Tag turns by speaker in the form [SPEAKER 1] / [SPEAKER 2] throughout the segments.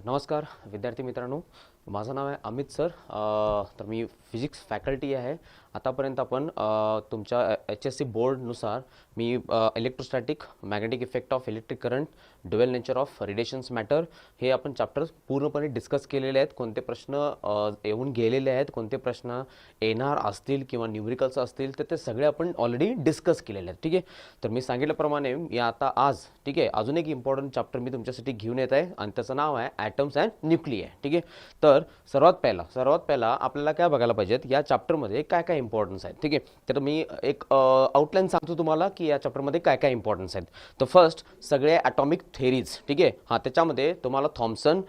[SPEAKER 1] नमस्कार विद्यार्थी मित्रांनो, माझं नाव आहे अमित सर. तर मी फिजिक्स फॅकल्टी आहे. आतापर्यंत आपण तुमच्या HSC बोर्डनुसार मी electrostatic, magnetic effect of electric current, dual nature of radiations matter हे आपण चॅप्टर पूर्णपणे डिस्कस केलेले आहेत. कोणते प्रश्न येऊन गेलेले आहेत, कोणते प्रश्न येणार असतील किंवा न्यूमरिकल्स असतील तर ते सगळे आपण ऑलरेडी डिस्कस केलेले आहेत. ठीक आहे. तर मी सांगितल्याप्रमाणे मी आता आज ठीक आहे अजून एक इम्पॉर्टंट चॅप्टर मी तुमच्यासाठी घेऊन येत आहे आणि त्याचं नाव आहे ॲटम्स अँड न्यूक्लिया. ठीक आहे. तर सर्वात पहिला आपल्याला काय बघायला पाहिजेत या चॅप्टरमध्ये काय काय इम्पॉर्टन्स आहेत. ठीक आहे. तर मी एक आउटलाईन सांगतो तुम्हाला की या चॅप्टरमध्ये काय काय इम्पॉर्टन्स आहेत. तर फर्स्ट सगळे ॲटॉमिक थेरीज. ठीक आहे. हां, त्याच्यामध्ये तुम्हाला Thomson,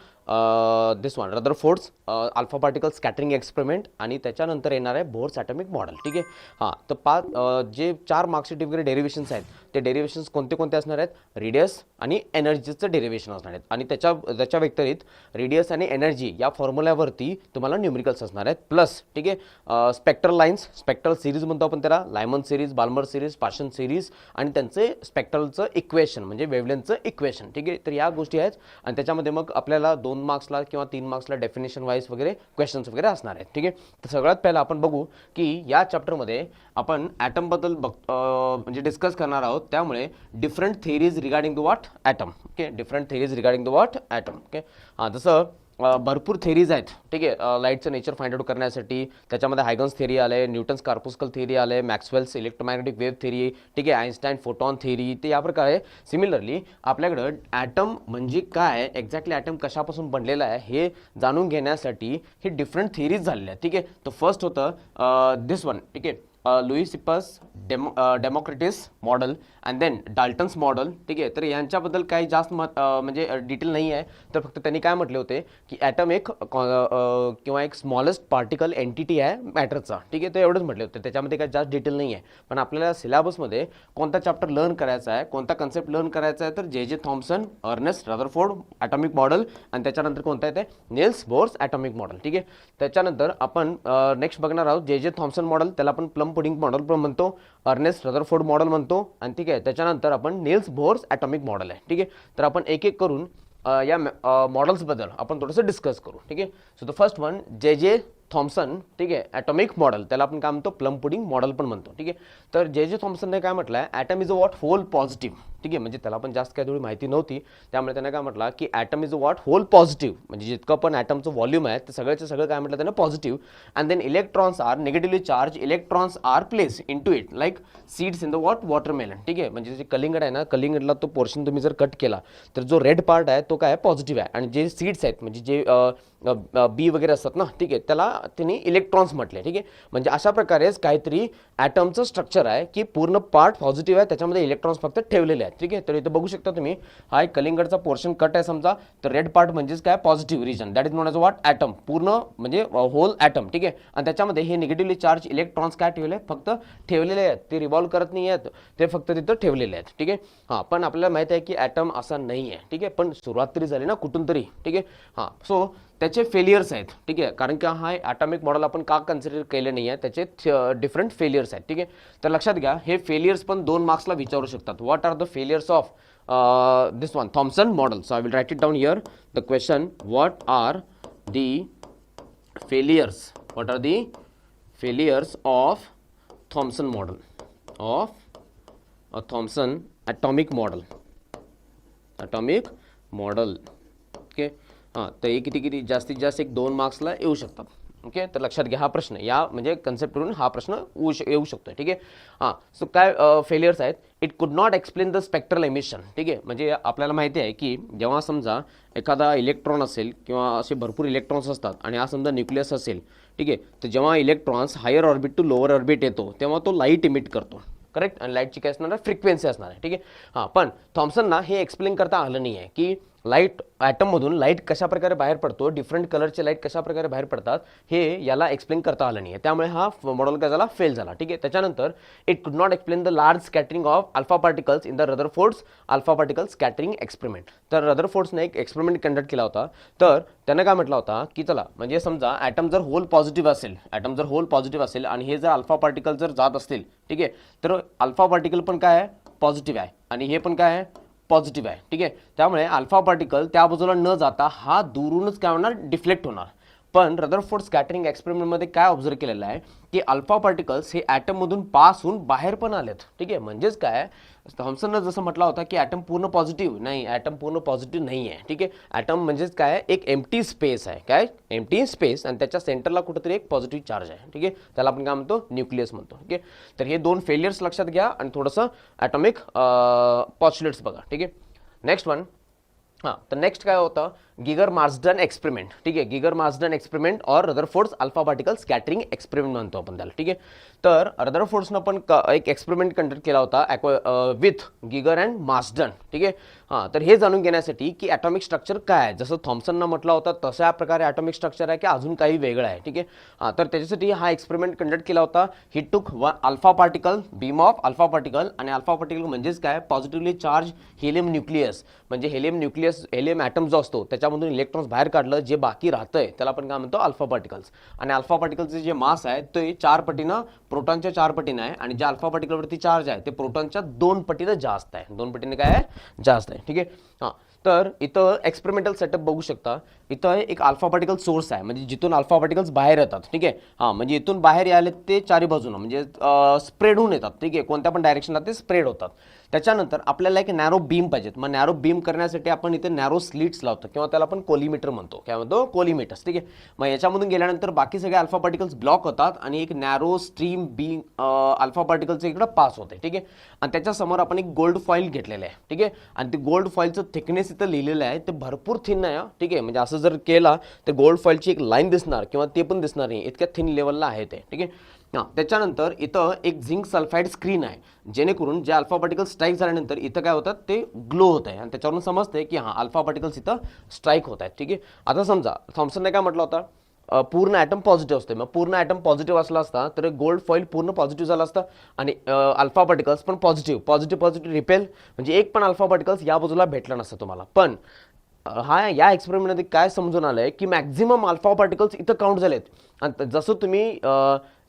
[SPEAKER 1] this one Rutherford's alpha particle scattering experiment आणि त्याच्यानंतर येणार आहे बोर्स ॲटॉमिक मॉडेल. ठीक आहे. हां, तर जे 4 मार्क्सचे वगैरे डेरिव्हेशन्स आहेत ते डेरिव्हेशन्स कोणते कोणते असणार आहेत? रेडियस आणि एनर्जीचं डेरिव्हेशन असणार आहेत आणि त्याच्या व्यतिरिक्त रेडियस आणि एनर्जी या फॉर्म्युल्यावरती तुम्हाला न्यूमरिकल्स असणार आहेत. प्लस ठीक आहे स्पेक्ट्रल लाईन्स, स्पेक्ट्रल सिरीज म्हणतो आपण त्याला, Lyman series, Balmer series, Paschen series आणि त्यांचे स्पेक्ट्रलचं इक्वेशन म्हणजे वेव्हलेंथचं इक्वेशन. ठीक आहे. तर या गोष्टी आहेत आणि त्याच्यामध्ये मग आपल्याला 2 मार्क्सला किंवा 3 मार्क्सला डेफिनेशन वाईज वगैरे क्वेश्चन्स वगैरे असणार आहेत. ठीक आहे. तर सगळ्यात पहिला आपण बघू की या चॅप्टरमध्ये आपण ॲटमबद्दल म्हणजे डिस्कस करणार आहोत. त्यामुळे different theories regarding the what atom. Okay, different theories regarding the what atom. Okay. हां, जसं भरपूर थेरीज आहेत. ठीक आहे. लाईटचं नेचर फाइंड आउट करण्यासाठी त्याच्यामध्ये हायगन्स थेरी आले, न्यूटन्स कार्पुस्कल थेरी आले, मॅक्सवेल्स इलेक्ट्रोमॅग्नेटिक वेव्ह थेरी, ठीक आहे, आइन्स्टाईन फोटॉन थेरी. ते या प्रकारे सिमिलरली आपल्याकडं ॲटम म्हणजे काय, एक्झॅक्टली ॲटम कशापासून बनलेला आहे हे जाणून घेण्यासाठी हे डिफरंट थेरीज झालेल्या आहेत. ठीक आहे. तर फर्स्ट होतं दिस वन. ठीक आहे, Leucippus Democritus model and then Dalton's model. ठीक आहे. तर यांच्याबद्दल काही जास्त म्हणजे डिटेल नाही आहे. तर फक्त त्यांनी काय म्हटले होते की ॲटम एक किंवा एक स्मॉलेस्ट पार्टिकल एंटिटी आहे मॅटरचा. ठीक आहे. तर एवढंच म्हटले होते, त्याच्यामध्ये काही जास्त डिटेल नाही आहे. पण आपल्याला सिलेबसमध्ये कोणता चॅप्टर लर्न करायचा आहे, कोणता कन्सेप्ट लर्न करायचा आहे, तर J Thomson, Ernest Rutherford atomic model आणि त्याच्यानंतर कोणता येते निल्स बोर्स ॲटॉमिक मॉडेल. ठीक आहे. त्याच्यानंतर आपण नेक्स्ट बघणार आहोत जे थॉम्सन मॉडेल, त्याला आपण प्लम पुडिंग मॉडेल पण म्हणतो, अर्नेस्ट रदरफोर्ड मॉडेल म्हणतो आणि ठीक आहे त्याच्यानंतर आपण निल्स बोर्स ॲटॉमिक मॉडेल आहे. ठीक आहे. तर आपण एक एक करून या मॉडेल्सबद्दल आपण थोडंसं डिस्कस करू. ठीक आहे. So the first one J Thomson. ठीक आहे, ॲटॉमिक मॉडेल, त्याला आपण काय म्हणतो प्लम पुडिंग मॉडेल पण म्हणतो. ठीक आहे. तर जे थॉम्सनने काय म्हटलं आहे, atom is a what whole positive. ठीक आहे. म्हणजे त्याला पण जास्त काही थोडी माहिती नव्हती, त्यामुळे त्याने काय म्हटलं की atom is a what whole positive, म्हणजे जितकं पण ॲटमचं व्हॉल्यूम आहे ते सगळ्याचं सगळं काय म्हटलं त्यानं positive. And then electrons are negatively charge, electrons are place in to it like seeds in the what watermelon. ठीक आहे. म्हणजे जे कलिंगड आहे ना, कलिंगडला तो पोर्शन तुम्ही जर कट केला तर जो रेड पार्ट आहे तो काय पॉझिटिव्ह आहे आणि जे सीड्स आहेत म्हणजे जे बी वगैरे असतात ना, ठीक आहे, त्याला त्यांनी इलेक्ट्रॉन्स म्हटले. ठीक आहे. म्हणजे अशा प्रकारेच काहीतरी ॲटमचं स्ट्रक्चर आहे की पूर्ण पार्ट पॉझिटिव्ह आहे, त्याच्यामध्ये इलेक्ट्रॉन्स फक्त ठेवलेले आहेत. ठीक आहे. तर इथं बघू शकता तुम्ही, हा एक कलिंगडचा पोर्शन कट आहे समजा, तर रेड पार्ट म्हणजेच काय positive region, that is known as what atom, पूर्ण म्हणजे होल ॲटम. ठीक आहे. आणि त्याच्यामध्ये हे निगेटिव्हली चार्ज इलेक्ट्रॉन्स काय ठेवले, फक्त ठेवलेले आहेत, ते रिव्हॉल्व करत नाही आहेत, ते फक्त तिथं ठेवलेले आहेत. ठीक आहे. हां, पण आपल्याला माहिती आहे की ॲटम असा नाही आहे. ठीक आहे. पण सुरुवात तरी झाली ना कुठून तरी. ठीक आहे. हां, सो त्याचे फेलियर्स आहेत. ठीक आहे. कारण की हा ॲटॉमिक मॉडेल आपण का कन्सिडर केले नाही आहे, त्याचे डिफरंट फेलियर्स आहेत. ठीक आहे. तर लक्षात घ्या, हे फेलियर्स पण 2 मार्क्सला विचारू शकतात. What are the failures of this one Thomson model. So I will write it down here the question, what are the failures, what are the failures of Thomson model, of Thomson atomic model. Okay. हां, तर हे किती जास्तीत जास्त एक 2 मार्क्सला येऊ शकतात. ओके. तर लक्षात घ्या, हा प्रश्न या म्हणजे कन्सेप्टवरून हा प्रश्न येऊ शकतो. ठीक आहे. हां, सो काय फेलियर्स आहेत, it could not explain the spectral emission. ठीक आहे. म्हणजे आपल्याला माहिती आहे की जेव्हा समजा एखादा इलेक्ट्रॉन असेल किंवा असे भरपूर इलेक्ट्रॉन्स असतात आणि हा समजा न्यूक्लियस असेल. ठीक आहे. तर जेव्हा electrons higher orbit to lower orbit येतो तेव्हा तो लाईट इमिट करतो. करेक्ट. आणि लाईटची काय असणार आहे, फ्रिक्वेन्सी असणार आहे. ठीक आहे. हां, पण थॉम्सनना हे एक्सप्लेन करता आलं नाही आहे की लाईट ॲटममधून लाईट कशा प्रकारे बाहेर पडतो, डिफरंट कलरचे लाईट कशा प्रकारे बाहेर पडतात हे याला एक्सप्लेन करता आलं नाही आहे, त्यामुळे हा मॉडेल काय झाला, फेल झाला. ठीक आहे. त्याच्यानंतर it could not explain the large scattering of alpha particles in the Rutherford's alpha particle scattering experiment. तर रदरफोर्ड्सने एक एक्सपेरिमेंट कंडक्ट केला होता. तर त्यानं काय म्हटलं होता की चला, म्हणजे समजा ॲटम जर होल पॉझिटिव्ह असेल आणि हे जर अल्फा पार्टिकल जर जात असतील, ठीक आहे, तर अल्फा पार्टिकल पण काय आहे, पॉझिटिव्ह आहे आणि हे पण काय आहे, पॉझिटिव्ह आहे. ठीक आहे, त्यामुळे अल्फा पार्टिकल त्या बाजूला न जाता हा दुरूनच काय होणार, डिफ्लेक्ट होणार. पण रदरफोर्ड स्कॅटरिंग एक्सपेरिमेंटमध्ये काय ऑब्झर्व केलेलं आहे की अल्फा पार्टिकल्स हे ॲटममधून पास होऊन बाहेर पण आलेत. ठीक आहे, म्हणजेच काय, थॉम्सननं जसं म्हटलं होतं की ॲटम पूर्ण पॉझिटिव्ह नाही, ॲटम पूर्ण पॉझिटिव्ह नाही आहे. ठीक आहे, ॲटम म्हणजेच काय, एक एम्प्टी स्पेस आहे. काय, एम्प्टी स्पेस, आणि त्याच्या सेंटरला कुठेतरी एक पॉझिटिव्ह चार्ज आहे. ठीक आहे, त्याला आपण काय म्हणतो, न्यूक्लियस म्हणतो. ठीक आहे, तर हे दोन फेलियर्स लक्षात घ्या आणि थोडंसं ॲटॉमिक पॉस्च्युलेट्स बघा. ठीक आहे, नेक्स्ट वन. हां, तर नेक्स्ट काय होतं, गिगर मार्सडन एक्सपेरिमेंट. ठीक आहे, गिगर मार्सडन एक्सपेरिमेंट और Rutherford's alpha particle scattering experiment म्हणतो आपण त्याला. ठीक आहे, तर रदरफोर्ड्सनं पण एक एक्सपेरिमेंट कंडक्ट केला होता विथ गिगर अँड मार्सडन. ठीक आहे, हां, तर हे जाणून घेण्यासाठी की ॲटॉमिक स्ट्रक्चर काय आहे, जसं थॉम्सननं म्हटलं होतं तशा प्रकारे ॲटॉमिक स्ट्रक्चर आहे की अजून काही वेगळं आहे. ठीक आहे, हां, तर त्याच्यासाठी हा एक्सपेरिमेंट कंडक्ट केला होता. ही टूक alpha particle, beam of alpha particle, आणि अल्फा पार्टिकल म्हणजेच काय, पॉझिटिव्हली चार्ज हेलियम न्यूक्लियस, म्हणजे हेलियम न्यूक्लियस, हेलियम ॲटम जो असतो त्याच्यामधून इलेक्ट्रॉन्स बाहेर काढलं, जे बाकी राहतंय त्याला आपण काय म्हणतो, अल्फा पार्टिकल्स. आणि अल्फा पार्टिकलचे जे मास आहे ते 4 पटीनं, प्रोटॉनच्या 4 पटीनं आहे, आणि जे अल्फा पार्टिकलवरती चार्ज आहे ते प्रोटॉनच्या 2 पटीनं जास्त आहे. 2 पटीने काय आहे, जास्त आहे. ठीक आहे, हां, तर इथं एक्सपेरिमेंटल सेटअप बघू शकता. इथं एक अल्फा पार्टिकल सोर्स आहे, म्हणजे जिथून अल्फा पार्टिकल्स बाहेर येतात. ठीक आहे, हां, म्हणजे इथून बाहेर यायले ते चारी बाजूनं म्हणजे स्प्रेड होऊन येतात. ठीक आहे, कोणत्या पण डायरेक्शनला ते स्प्रेड होतात. त्याच्यानंतर आपल्याला एक नॅरो बीम पाहिजेत. मग नॅरो बीम करण्यासाठी आपण इथे नॅरो स्लिट्स लावतो किंवा त्याला आपण कोलिमीटर म्हणतो. काय म्हणतो, कोलिमीटर्स. ठीक आहे, मग याच्यामधून गेल्यानंतर बाकी सगळे अल्फा पार्टिकल्स ब्लॉक होतात आणि एक नॅरो स्ट्रीम बीम अल्फा पार्टिकलचं इकडं पास होते. ठीक आहे, आणि त्याच्यासमोर आपण एक गोल्ड फॉईल घेतलेलं आहे. ठीक आहे, आणि ते गोल्ड फॉईलचं थिकनेस इथं लिहिलेलं आहे, ते भरपूर थिन आहे. ठीक आहे, म्हणजे असं जर केला तर गोल्ड फॉईलची एक लाईन दिसणार किंवा ते पण दिसणार नाही, इतक्या थिन लेवलला आहे ते. ठीक आहे, हां, त्याच्यानंतर इथं एक झिंक सल्फाईड स्क्रीन आहे, जेणेकरून जे अल्फा पार्टिकल स्ट्राईक झाल्यानंतर इथं काय होतात, ते ग्लो होत आहे आणि त्याच्यावरून समजते की हां, अल्फा पार्टिकल्स इथं स्ट्राईक होत आहेत. ठीक आहे, आता समजा थॉम्सनने काय म्हटलं होतं, पूर्ण ॲटम पॉझिटिव्ह असते. मग पूर्ण ॲटम पॉझिटिव्ह असला असता तर गोल्ड फॉईल पूर्ण पॉझिटिव्ह झाला असता आणि अल्फा पार्टिकल्स पण पॉझिटिव्ह रिपेल, म्हणजे एक पण अल्फा पार्टिकल्स या बाजूला भेटला नसतं तुम्हाला. पण हा या एक्सपेरिमेंटमध्ये काय समजून आलंय की मॅक्झिमम अल्फा पार्टिकल्स इथं काउंट झालेत. आणि जसं तुम्ही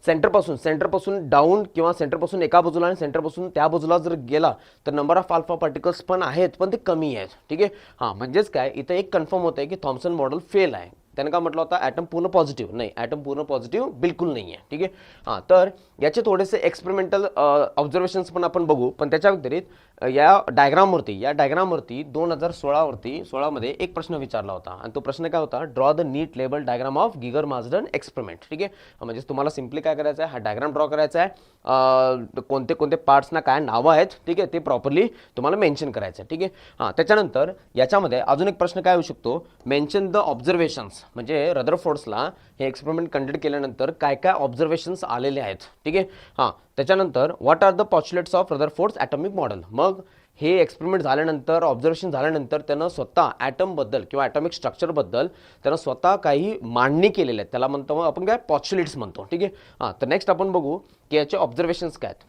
[SPEAKER 1] सेंटरपासून डाऊन किंवा सेंटरपासून एका बाजूला आणि सेंटरपासून त्या बाजूला जर गेला तर नंबर ऑफ अल्फा पार्टिकल्स पण आहेत, पण ते कमी आहेत. ठीक आहे, हां, म्हणजेच काय, इथं एक कन्फर्म होतं आहे की थॉम्सन मॉडेल फेल आहे. त्यानं काय म्हटलं होतं, ॲटम पूर्ण पॉझिटिव्ह नाही, ॲटम पूर्ण पॉझिटिव्ह बिलकुल नाही आहे. ठीक आहे, हां, तर याचे थोडेसे एक्सपेरिमेंटल ऑब्झर्वेशन्स पण आपण बघू. पण त्याच्या व्यतिरिक्त या डायग्रामवरती 2016मध्ये एक प्रश्न विचारला होता आणि तो प्रश्न काय होता, draw the neat label diagram of Geiger Marsden experiment. ठीक आहे, म्हणजे तुम्हाला सिम्पली काय करायचं आहे, हा डायग्राम ड्रॉ करायचा आहे, कोणते कोणते पार्ट्सना काय नावं आहेत. ठीक आहे, ते प्रॉपरली तुम्हाला मेन्शन करायचं आहे. ठीक आहे, हां, त्याच्यानंतर याच्यामध्ये अजून एक प्रश्न काय होऊ शकतो, मेन्शन द ऑब्झर्वेशन्स, म्हणजे रदरफोर्ड्सला हे एक्सपेरिमेंट कंडक्ट केल्यानंतर काय काय ऑब्झर्वेशन्स आलेले आहेत. ठीक आहे, हां, त्याच्यानंतर what are the postulates of Rutherford's atomic model. मग हे एक्सपेरिमेंट झाल्यानंतर, ऑब्झर्वेशन झाल्यानंतर त्यानं स्वतः ॲटमबद्दल किंवा ॲटॉमिक स्ट्रक्चरबद्दल त्यानं स्वतः काही मांडणी केलेल्या आहेत, त्याला म्हणतो आपण काय, पॉस्च्युलेट्स म्हणतो. ठीक आहे, हां, तर नेक्स्ट आपण बघू की याचे ऑब्झर्वेशन्स काय आहेत.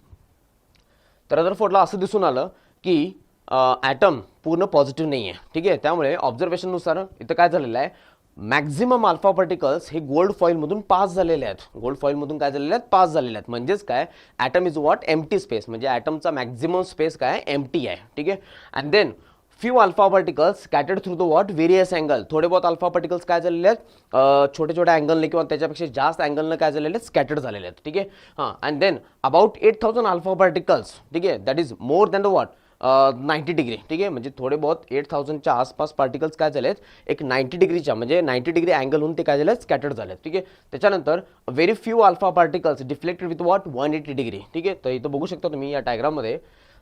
[SPEAKER 1] तर रदरफोर्डला असं दिसून आलं की ॲटम पूर्ण पॉझिटिव्ह नाही आहे. ठीक आहे, त्यामुळे ऑब्झर्वेशननुसार इथं काय झालेलं आहे, मॅक्झिमम अल्फा पार्टिकल्स हे गोल्ड फॉईलमधून पास झालेले आहेत. गोल्ड फॉईलमधून काय झालेले आहेत, पास झालेले आहेत. म्हणजेच काय, atom is what, empty space, म्हणजे ॲटमचा मॅक्झिमम स्पेस काय, एम्प्टी आहे. ठीक आहे, and then few alpha particles scattered through the what, various angle. थोडे बहुत अल्फा पार्टिकल्स काय झालेले आहेत, छोटे छोटे अँगलने किंवा त्याच्यापेक्षा जास्त अँगलनं काय झालेले आहेत, स्कॅटर्ड झालेले आहेत. ठीक आहे, हां, and then about 8000 alpha particles. ठीक आहे, that is more than the what, 90 degree. ठीक आहे, म्हणजे थोडे बहुत 8000च्या आसपास पार्टिकल्स काय झालेत, एक 90 डिग्रीच्या म्हणजे 90 डिग्री अँगल होऊन ते काय झाले, स्कॅटर्ड झालेत. ठीक आहे, त्याच्यानंतर very few alpha particles deflected with what, 180 degree. ठीक आहे, तर इथं बघू शकता तुम्ही या डायग्राममध्ये,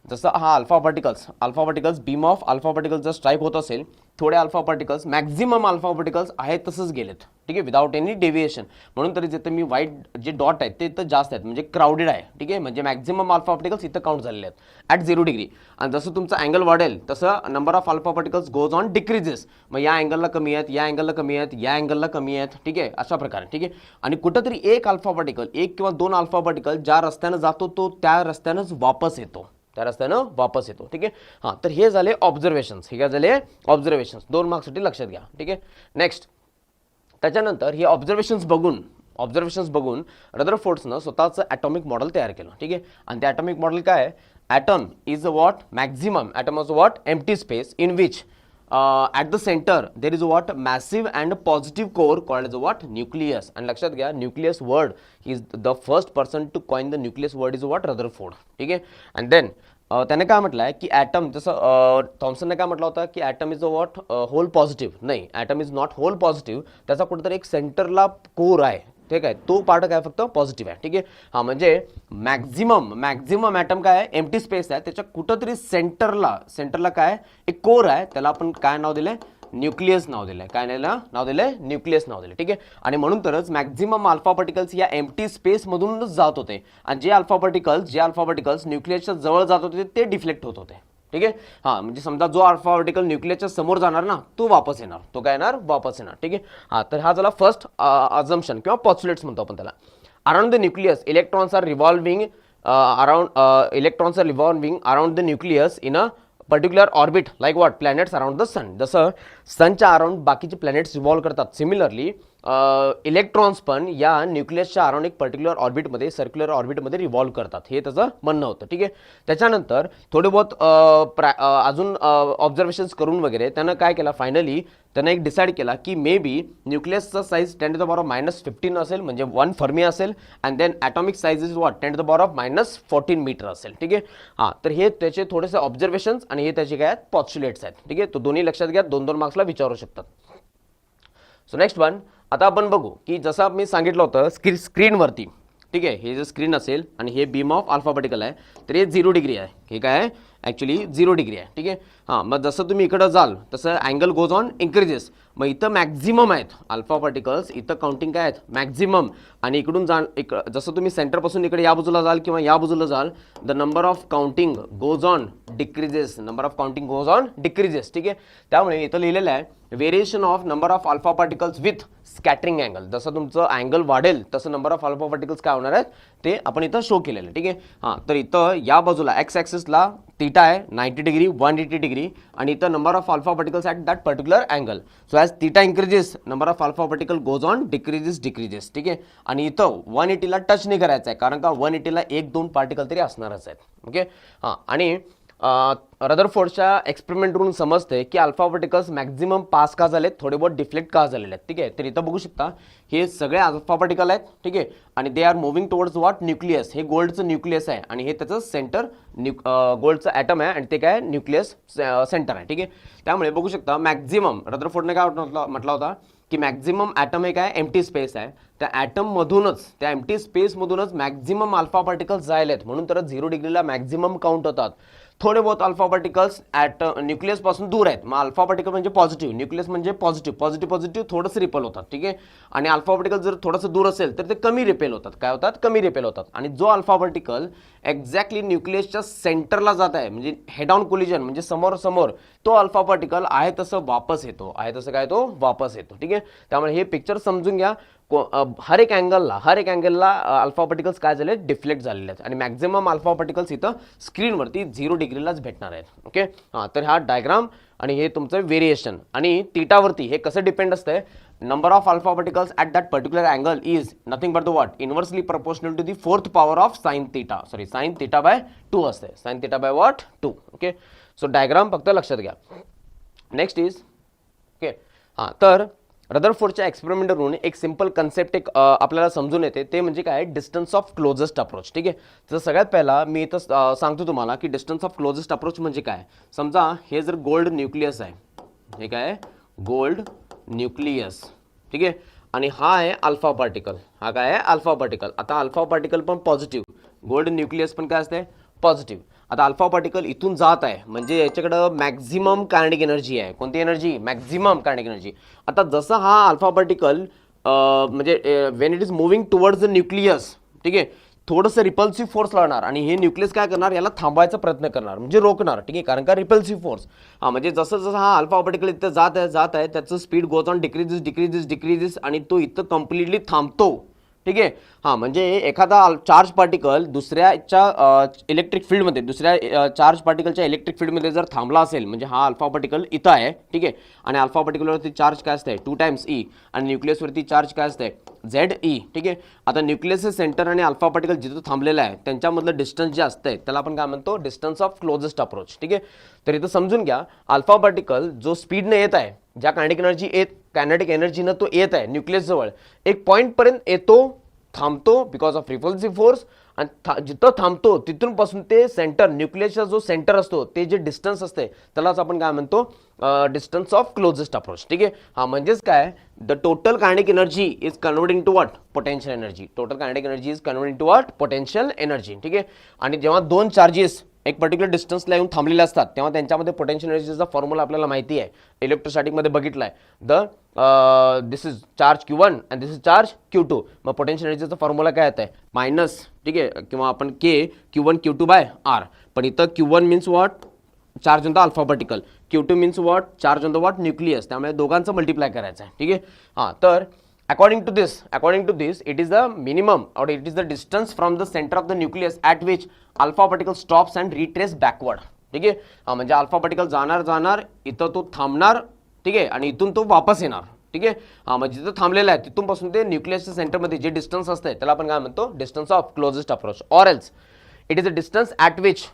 [SPEAKER 1] जसं हा alpha particles beam of alpha particles जर स्ट्राईक होत असेल, थोडे alpha particles, maximum alpha particles आहेत तसंच गेलेत. ठीक आहे, विदाउट एनी डेव्हिएशन. म्हणून तरी जिथं मी व्हाईट जे डॉट आहेत ते इथं जास्त आहेत, म्हणजे क्राउडेड आहे. ठीक आहे, म्हणजे मॅक्झिमम अल्फा पार्टिकल्स इथं काउंट झालेले आहेत ॲट 0 डिग्री. आणि जसं तुमचा अँगल वाढेल तसं number of alpha particles goes on decreases. मग या अँगलला कमी आहेत, या अँगलला कमी आहेत, या अँगलला कमी आहेत. ठीक आहे, अशा प्रकारे. ठीक आहे, आणि कुठंतरी एक अल्फा पार्टिकल, एक किंवा दोन अल्फा पार्टिकल ज्या रस्त्यानं जातो तो त्या रस्त्यानंच वापस येतो. ठीक आहे, हां, तर हे झाले ऑब्झर्वेशन्स. हे काय झाले, ऑब्झर्वेशन्स. 2 मार्क्ससाठी लक्षात घ्या. ठीक आहे, नेक्स्ट. त्याच्यानंतर हे ऑब्झर्वेशन्स बघून रदरफोर्ड्सनं स्वतःचं ॲटॉमिक मॉडेल तयार केलं. ठीक आहे, आणि ते ॲटॉमिक मॉडेल काय आहे, atom is a what? Maximum atom is what? Empty space in which at the center there is a what? Massive and positive core called as a what? Nucleus. And लक्षात घ्या, nucleus word is the first person to coin the nucleus word is what? Rutherford. ठीक आहे. And then त्याने काय म्हटलं आहे की item, जसं थॉम्सनने काय म्हटलं होतं की atom is a what? Whole positive. नाही, atom is not whole positive. त्याचा कुठेतरी एक सेंटरला कोर आहे, ठीक आहे, तो पार्ट काय फक्त पॉझिटिव्ह आहे. ठीक आहे. हां, म्हणजे मॅक्झिमम ॲटम काय आहे? एम्प्टी स्पेस आहे. त्याच्या कुठंतरी सेंटरला काय एक कोर आहे, त्याला आपण काय नाव दिलंय? न्यूक्लियस नाव दिलंय. काय नाव दिलंय? न्यूक्लियस नाव दिलंय. ठीक आहे. आणि म्हणून तरच मॅक्झिमम अल्फा पार्टिकल्स या एम्प्टी स्पेस मधूनच जात होते आणि जे अल्फा पार्टिकल्स न्यूक्लियसच्या जवळ जात होते ते डिफ्लेक्ट होत होते. ठीक आहे. हां, म्हणजे समजा जो अल्फा पार्टिकल न्यूक्लियसच्या समोर जाणार ना, तो वापस येणार. तो काय येणार? वापस येणार. ठीक आहे. हां, तर हा झाला फर्स्ट अझम्पशन किंवा पॉस्टुलेट्स म्हणतो आपण त्याला. Around the nucleus electrons are revolving around the nucleus in a particular orbit like what? Planets around the sun. जसं सनच्या अराउंड बाकीचे प्लॅनेट्स रिव्हॉल्व करतात, सिमिलरली इलेक्ट्रॉन्स पण या न्यूक्लियसच्या अराउंड एक पर्टिक्युलर ऑर्बिटमध्ये, सर्क्युलर ऑर्बिटमध्ये रिव्हॉल्व करतात, हे त्याचं म्हणणं होतं. ठीक आहे. त्याच्यानंतर थोडे बहुत अजून ऑब्झर्वेशन्स करून वगैरे त्यानं काय केलं? फायनली त्यानं एक डिसाईड केला की मे बी न्यूक्लियसचा साईज 10⁻⁻15 असेल, म्हणजे 1 फर्मी असेल. And then atomic size is what? 10⁻⁻14 metre असेल. ठीक आहे. हां, तर हे त्याचे थोडेसे ऑब्झर्वेशन्स आणि हे त्याचे काय आहेत? पॉस्टुलेट्स आहेत. ठीक आहे. तो दोन्ही लक्षात घ्या, 2-2 मार्क्सला विचारू शकतात. सो नेक्स्ट वन, आता आपण बघू की जसं मी सांगितलं होतं स्क्रीनवरती, ठीक आहे, हे जे स्क्रीन असेल आणि हे बीम ऑफ अल्फा पार्टिकल आहे, तर हे 0 डिग्री आहे. हे काय आहे? ॲक्च्युली 0 डिग्री आहे. ठीक आहे. हां, मग जसं तुम्ही इकडं जाल तसं अँगल गोज ऑन इन्क्रीजेस. मग इथं मॅक्झिमम आहेत अल्फा पार्टिकल्स, इथं काउंटिंग काय आहेत? मॅक्झिमम. आणि इकडून जसं तुम्ही सेंटरपासून इकडे या बाजूला जाल किंवा या बाजूला जाल, the number of counting goes on decreases. ठीक आहे. त्यामुळे इथं लिहिलेलं आहे variation of number of alpha particles with scattering angle. जसं तुमचं अँगल वाढेल तसं नंबर ऑफ अल्फा पार्टिकल्स काय होणार आहेत ते आपण इथं शो केलेलं आहे. ठीक आहे. हां, तर इथं या बाजूला एक्स ॲक्सिसला थीटा आहे 90 डिग्री, 180 डिग्री, आणि इथं number of alpha particles at that particular angle. So as theta increases number of alpha particle goes on decreases. ठीक आहे. आणि इथं 180ला टच नाही करायचं आहे, कारण का 180ला 1-2 पार्टिकल तरी असणारच आहेत. ओके. हां, आणि रदरफोर्डच्या एक्सपेरिमेंटवरून समजते की अल्फा पार्टिकल्स मॅक्झिमम पास का झालेत, थोडे बहुत डिफ्लेक्ट का झालेले आहेत. ठीक आहे. तर इथं बघू शकता हे सगळे अल्फा पार्टिकल आहेत. ठीक आहे. आणि they are moving towards what? Nucleus. हे गोल्डचं न्यूक्लियस आहे आणि हे त्याचं सेंटर गोल्डचं ॲटम आहे आणि ते काय? न्यूक्लियस सेंटर आहे. ठीक आहे. त्यामुळे बघू शकता मॅक्झिमम रदरफोर्डने काय म्हटलं होता की मॅक्झिमम ॲटम हे काय? एम्प्टी स्पेस आहे. त्या ॲटममधूनच, त्या एम्प्टी स्पेसमधूनच मॅक्झिमम अल्फा पार्टिकल्स जायला आहेत, म्हणून तर 0 डिग्रीला मॅक्झिमम काउंट होतात. थोडे बहुत अल्फा पार्टिकल्स न्यूक्लियस पासून दूर आहेत. मग अल्फा पार्टिकल म्हणजे पॉझिटिव्ह, न्यूक्लियस म्हणजे पॉझिटिव्ह थोडंसं रिपेल होतात. ठीक आहे. आणि अल्फा पार्टिकल जर थोडंसं दूर असेल तर ते कमी रिपेल होतात. काय होतात? कमी रिपेल होतात. आणि जो अल्फा पार्टिकल एक्झॅक्टली न्यूक्लियसच्या सेंटरला जात आहे, म्हणजे हेड ऑन कोलिजन, म्हणजे समोर, तो अल्फा पार्टिकल आहे तसं वापस येतो. तो वापस येतो. ठीक आहे. त्यामुळे हे पिक्चर समजून घ्या. हर एक अँगलला अल्फा पार्टिकल्स काय झाले? डिफ्लेक्ट झालेले आहेत. आणि मॅक्झिमम अल्फा पार्टिकल्स इथं स्क्रीनवरती 0 डिग्रीलाच भेटणार आहेत. ओके. हां, तर हा डायग्राम आणि हे तुमचं व्हेरिएशन. आणि थीटावरती हे कसं डिपेंड असतंय? Number of alpha particles at that particular angle is nothing but the what? Inversely proportional to the 4th power of sine theta by 2 असते. Sine theta by what? 2. Okay. So diagram फक्त लक्षात घ्या. Next is okay. हां, तर रदरफोर्डच्या एक्सपेरिमेंटवरून एक simple concept आपल्याला समजून येते, ते म्हणजे काय? Distance of closest approach. ठीक आहे. तर सगळ्यात पहिला मी इथं सांगतो तुम्हाला की डिस्टन्स ऑफ क्लोजेस्ट अप्रोच म्हणजे काय. समजा हे जर गोल्ड न्यूक्लियस आहे, हे काय? Gold nucleus. ठीक आहे. आणि हा आहे अल्फा पार्टिकल. हा काय आहे? Alpha particle. आता अल्फा पार्टिकल पण पॉझिटिव्ह, गोल्ड न्यूक्लियस पण काय असते? पॉझिटिव्ह. आता अल्फा पार्टिकल इथून जात आहे म्हणजे याच्याकडं मॅक्झिमम कायनेटिक एनर्जी आहे. कोणती एनर्जी? Maximum kinetic energy. आता जसं हा अल्फा पार्टिकल म्हणजे Wien it is moving towards the nucleus, ठीक आहे, थोडंसं रिपल्सिव्ह फोर्स लावणार आणि हे न्यूक्लियस काय करणार? याला थांबवायचा प्रयत्न करणार, म्हणजे रोखणार. ठीक आहे. कारण का? Repulsive force. हां, म्हणजे जसं हा अल्फा पार्टिकल इथं जात आहे त्याचं स्पीड गोज ऑन डिक्रीजेस आणि तो इथं कम्प्लिटली थांबतो. ठीक आहे. हां, म्हणजे एखादा चार्ज पार्टिकल दुसऱ्याच्या इलेक्ट्रिक फील्डमध्ये, दुसऱ्या चार्ज पार्टिकलच्या इलेक्ट्रिक फील्डमध्ये जर थांबला असेल, म्हणजे हा अल्फा पार्टिकल इथं आहे. ठीक आहे. आणि अल्फा पार्टिकलवरती चार्ज काय असते? 2 टाइम्स E आणि न्यूक्लियसवरती चार्ज काय असते? ZE. ठीक आहे. आता न्यूक्लियसचे सेंटर आणि अल्फा पार्टिकल जिथं थांबलेलं आहे त्यांच्यामधलं डिस्टन्स जे असतंय त्याला आपण काय म्हणतो, डिस्टन्स ऑफ क्लोजेस्ट अप्रोच. ठीक आहे. तर इथं समजून घ्या, अल्फा पार्टिकल जो स्पीडने येत आहे, ज्या कायनेटिक एनर्जीनं तो येत आहे न्यूक्लियस जवळ, एक पॉईंट पर्यंत येतो, थांबतो बिकॉज ऑफ रिपल्सिव्ह फोर्स, आणि जिथं थांबतो तिथून पासून ते सेंटर, न्यूक्लियसचा जो सेंटर असतो ते जे डिस्टन्स असते त्यालाच आपण काय म्हणतो, डिस्टन्स ऑफ क्लोजेस्ट अप्रोच. ठीक आहे. हा म्हणजेच काय, the total kinetic energy is converting to what, potential energy. Total kinetic energy is converting to what, potential energy. ठीक आहे. आणि जेव्हा दोन चार्जेस एक पर्टिक्युलर डिस्टन्सला येऊन थांबलेले असतात तेव्हा त्यांच्यामध्ये पोटेन्शियल एनर्जीचा फॉर्म्युला आपल्याला माहिती आहे, इलेक्ट्रोस्टॅटिकमध्ये बघितला आहे. This is charge Q1 and this is charge Q2. मग पोटेन्शियल एनर्जीचा फॉर्म्युला काय येत आहे, मायनस, ठीक आहे, किंवा आपण Q1 Q2 बाय R. पण इथं Q1 means what, charge on the alpha particle, Q2 means what, charge on the what, nucleus. त्यामुळे दोघांचं मल्टिप्लाय करायचं आहे. ठीक आहे. हां, तर according to this it is the minimum or it is the distance from the center of the nucleus at which alpha particle stops and retrace backward. ठीक आहे. म्हणजे अल्फा पार्टिकल जाणार इथं तो थांबणार, ठीक आहे, आणि इथून तो वापस येणार. ठीक आहे. म्हणजे जिथं थांबलेला आहे तिथून पासून ते न्यूक्लियसच्या सेंटरमध्ये जे डिस्टन्स असते त्याला आपण काय म्हणतो, distance of closest approach. Or else it is a distance at which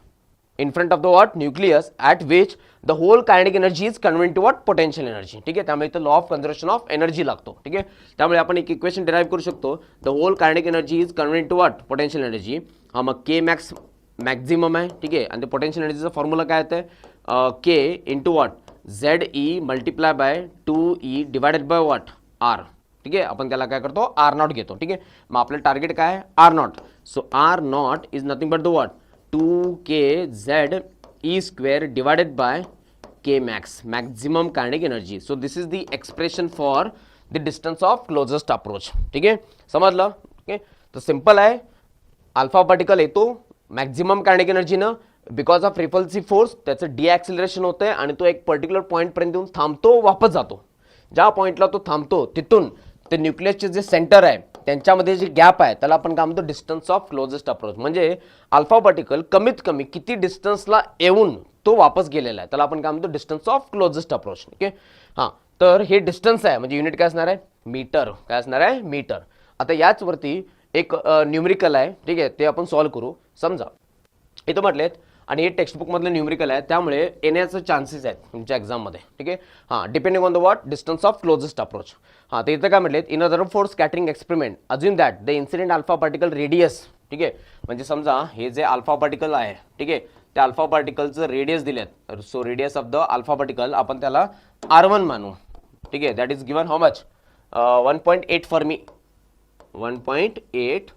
[SPEAKER 1] in front of the what, nucleus, at which the whole kinetic energy is converted to what, potential energy. ठीक आहे. त्यामुळे इथं law of conservation of energy लागतो. ठीक आहे. त्यामुळे आपण एक इक्वेशन डिराईव्ह करू शकतो, the whole kinetic energy is converted to what, potential energy. हा, मग के मॅक्स मॅक्झिमम आहे. ठीक आहे. आणि ते पोटेन्शियल एनर्जीचा फॉर्म्युला काय येतं, K into what, ZE multiply by 2E divided by what, R. ठीक आहे. आपण त्याला काय करतो, R0 घेतो. ठीक आहे. मग आपलं टार्गेट काय आहे, R0. So R0 is nothing but the what, 2kZE square divided by k max, maximum kinetic energy. So this is the expression for the distance of closest approach. ठीक आहे. समजलं. ठीक आहे. तर सिंपल आहे, अल्फा पार्टिकल येतो maximum kinetic एनर्जीनं, because of repulsive force त्याचं डिॲक्सिलरेशन होतं आहे आणि तो एक पर्टिक्युलर पॉईंटपर्यंत येऊन थांबतो, वापस जातो. ज्या पॉईंटला तो थांबतो तिथून ते न्यूक्लियसचे जे सेंटर आहे त्यांच्यामध्ये जे गॅप आहे त्याला आपण काय म्हणतो, डिस्टन्स ऑफ क्लोजेस्ट अप्रोच. म्हणजे अल्फा पार्टिकल कमीत कमी किती डिस्टन्सला येऊन तो वापस गेलेला आहे त्याला आपण काय म्हणतो, डिस्टन्स ऑफ क्लोजेस्ट अप्रोच. ठीक आहे. हां, तर हे डिस्टन्स आहे म्हणजे युनिट काय असणार आहे, मीटर. काय असणार आहे, मीटर. आता याचवरती एक न्यूमरिकल आहे. ठीक आहे. ते आपण सॉल्व्ह करू. समजा इथं म्हटलेत आणि हे टेक्स्टबुकमधलं न्यूमरिकल आहे त्यामुळे येण्याचं चान्सेस आहेत तुमच्या एक्झाममध्ये. ठीक आहे. हां, depending on the what, distance of closest approach. हां, तर इथं काय म्हटलेत, in a force scattering experiment assume that the incident alpha particle radius. ठीक आहे. म्हणजे समजा हे जे अल्फा पार्टिकल आहे, ठीक आहे, त्या अल्फा पार्टिकलचं रेडियस दिलेत. So radius of the alpha particle आपण त्याला R1 मानू. ठीक आहे. That is given how much, 1.8 Fermi, 1.8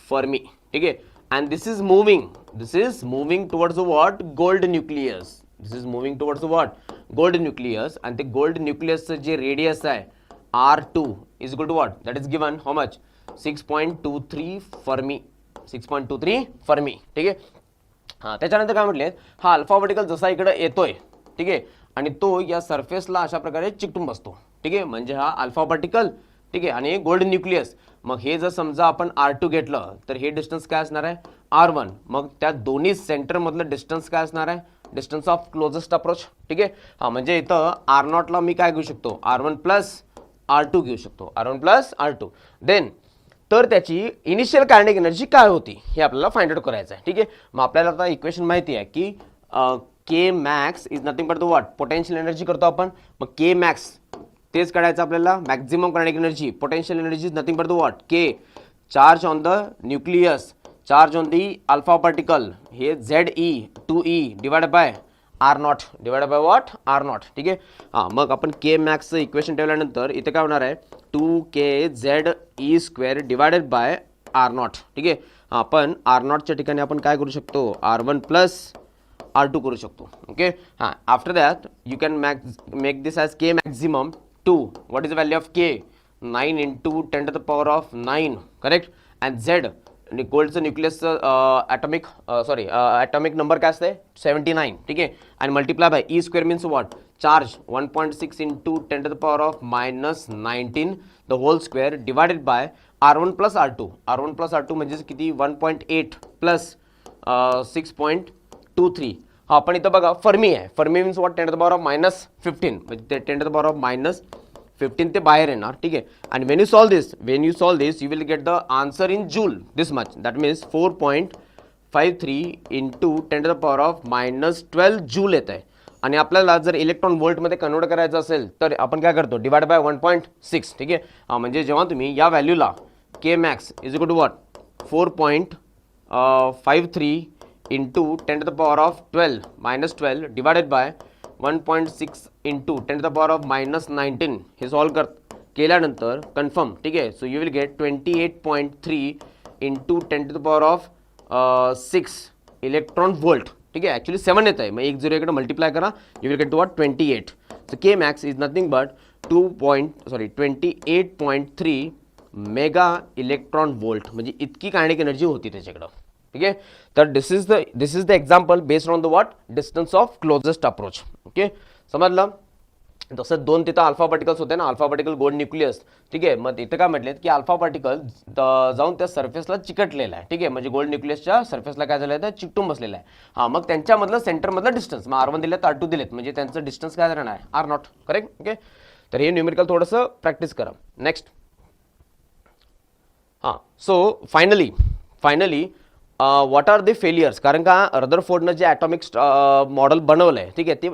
[SPEAKER 1] Fermi. ठीक आहे. and this is moving towards the what, gold nucleus. This is moving towards the what, gold nucleus. and the gold nucleus जे radius आहे R2 is equal to what, that is given how much, 6.23 Fermi, 6.23 Fermi. ठीक आहे. हां, त्याच्यानंतर काय म्हटले, हा alpha particle जसा इकडे येतोय, ठीक आहे, आणि तो या सरफेसला अशा प्रकारे चिकटून बसतो. ठीक आहे. म्हणजे हा अल्फा पार्टिकल, ठीक आहे, आणि गोल्ड न्यूक्लियस. मग हे जर समजा आपण R2 घेतलं तर हे डिस्टन्स काय असणार आहे, R1. मग त्या दोन्ही सेंटरमधलं डिस्टन्स काय असणार आहे, डिस्टन्स ऑफ क्लोजेस्ट अप्रोच. ठीक आहे. हां, म्हणजे इथं R0ला मी काय घेऊ शकतो, R1 प्लस R2 घेऊ शकतो, R1 प्लस R2. देन तर त्याची इनिशियल कायनेटिक एनर्जी काय होती हे आपल्याला फाइंड आउट करायचं आहे. ठीक आहे. मग आपल्याला आता इक्वेशन माहिती आहे की K max is nothing but the what, potential energy करतो आपण. मग के मॅक्स तेच काढायचं आपल्याला, maximum kinetic energy, potential energy is nothing but the what, K charge on the nucleus, charge on the alpha particle, हे ZE 2E divided by R0 divided by what, R0. ठीक आहे. हां, मग आपण के मॅक्सचं equation ठेवल्यानंतर इथे काय होणार आहे, 2kZE square divided by R0. ठीक आहे. हां, पण R0च्या ठिकाणी आपण काय करू शकतो, R1 प्लस R2 करू शकतो. ओके. हां, after that you can make this as K maximum 2. what is the value of k, 9 into 10 to the power of 9, correct. and Z गोल्डचं न्यूक्लियसचं ॲटॉमिक नंबर काय असते, 79. ठीक आहे. आणि multiply by E square means what, charge 1.6 into 10 to the power of -19 the whole square divided by R1 plus R2. R1 plus R2 म्हणजे किती, 1.8 plus 6.23. आपण इथं बघा फर्मी आहे, Fermi means what, 10 to the power of -15 म्हणजे 10 to the power of 15 ते बाहेर येणार. ठीक आहे. आणि Wien you solve this you will get the answer in joule this much. That means 4.53 into 10⁻⁻12 joule येत आहे. आणि आपल्याला जर इलेक्ट्रॉन व्होल्टमध्ये कन्वर्ट करायचं असेल तर आपण काय करतो, डिवाइड बाय 1.6. ठीक आहे. म्हणजे जेव्हा तुम्ही या व्हॅल्यूला K max is equal to what 4.53 into 10⁻12 divided by 1.6 into 10⁻⁻19 हे सॉल्व केल्यानंतर कन्फर्म. ठीक आहे. So you will get 28.3 into 10⁻6 electron volt. ठीक आहे. ॲक्च्युली 7 येत आहे, मग 1 0 इकडे मल्टिप्लाय करा, you will get to what 28. So K max is nothing but 28.3 mega electron volt, म्हणजे इतकी कायनेटिक एनर्जी होती त्याच्याकडं. ठीक आहे. तर this is the example based on the what distance of closest approach. Okay, समजलं. जसं 2 तिथं अल्फा पार्टिकल्स होते ना, अल्फा पार्टिकल गोल्ड न्यूक्लियस. ठीक आहे. मग इथं काय म्हटलेत की अल्फा पार्टिकल जाऊन त्या सरफेसला चिकटलेला आहे. ठीक आहे. म्हणजे गोल्ड न्यूक्लियसच्या सरफेसला काय झालं आहे, चिकटून बसलेला आहे. हां, मग त्यांच्यामधलं सेंटरमधलं डिस्टन्स मग R1 दिलेत, R2 दिलेत, म्हणजे त्यांचं डिस्टन्स काय राहणार आहे, R0. करेक्ट. ओके, तर हे न्यूमेरिकल थोडंसं प्रॅक्टिस करा. नेक्स्ट. हां, so finally what are the failures. कारण का रदरफोर्डनं जे ॲटॉमिक मॉडेल बनवलं आहे, ठीक आहे, ते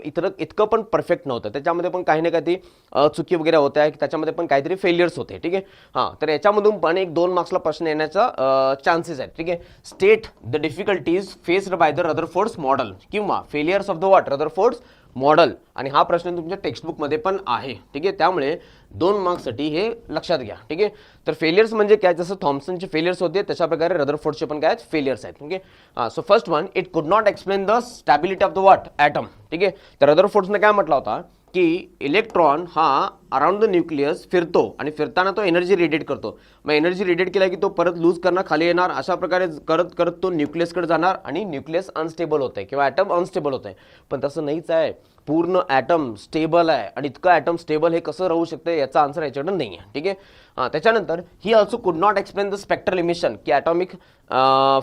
[SPEAKER 1] इतकं पण परफेक्ट नव्हतं. त्याच्यामध्ये पण काही ना काही चुकी वगैरे होत्या, त्याच्यामध्ये पण काहीतरी फेलियर्स होते. ठीक आहे. हां, तर याच्यामधून पण 1-2 मार्क्सला प्रश्न येण्याचा चान्सेस आहेत. ठीक आहे. State the difficulties faced by the Rutherford's model किंवा failures of the what Rutherford's model. आणि हा प्रश्न तुमच्या टेक्स्टबुकमध्ये पण आहे. ठीक आहे. त्यामुळे 2 मार्क्ससाठी हे लक्षात घ्या. ठीक आहे. तर फेलियर्स म्हणजे काय, जसं थॉम्सनचे फेलियर्स होते तशा प्रकारे रदरफोर्डचे पण काय फेलियर्स आहेत. Okay. So first one, it could not explain the stability of the what atom. ठीक आहे. तर रदरफोर्डने काय म्हटलं होता की इलेक्ट्रॉन हा अराउंड द न्यूक्लियस फिरतो आणि फिरताना तो एनर्जी रेडिएट करतो. मग एनर्जी रेडिएट केला की तो परत लूज करणार, खाली येणार, अशा प्रकारे करत करत तो न्यूक्लियसकडे जाणार आणि न्यूक्लियस अनस्टेबल होत आहे किंवा ॲटम अनस्टेबल होत आहे. पण तसं नाहीच आहे. पूर्ण ॲटम स्टेबल आहे आणि इतकं ॲटम स्टेबल हे कसं राहू शकतं याचा आन्सर याच्याकडे नाही आहे. ठीक आहे. त्याच्यानंतर ही ऑल्सो कुड not explain the spectral emission, की ॲटॉमिक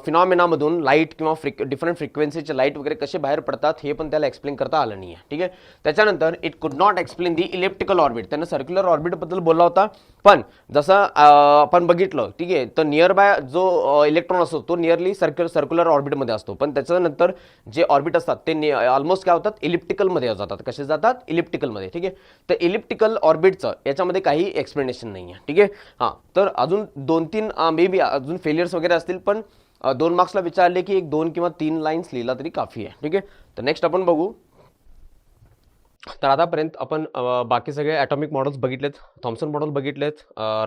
[SPEAKER 1] फिनॉमिनामधून लाईट किंवा डिफरंट फ्रिक्वेन्सीचे लाईट वगैरे कसे बाहेर पडतात हे पण त्याला एक्सप्लेन करता आलं नाही आहे. ठीक आहे. त्याच्यानंतर it could not explain the elliptical orbit. त्यानं सर्क्युलर ऑर्बिटबद्दल बोलला होता, पण जसं आपण बघितलं, ठीक आहे, तर नियर बाय जो इलेक्ट्रॉन असतो तो नियरली सर्क्युलर ऑर्बिटमध्ये असतो, पण त्याच्यानंतर जे ऑर्बिट असतात ते ऑलमोस्ट काय होतात, इलिप्टिकलमध्ये जातात. कसे जातात, इलिप्टिकलमध्ये. ठीक आहे. तर इलिप्टिकल ऑर्बिटचं याच्यामध्ये काही एक्सप्लेनेशन नाही आहे. ठीक आहे. हां, तर अजून 2-3 मे बी अजून फेलियर्स वगैरे असतील, पण 2 मार्क्सला विचारले की 1-2 किंवा 3 लाईन्स लिहिला तरी काफी आहे. ठीक आहे. तर नेक्स्ट आपण बघू. तर आतापर्यंत आपण बाकी सगळे ॲटॉमिक मॉडेल्स बघितलेत, थॉम्सन मॉडेल बघितलेत,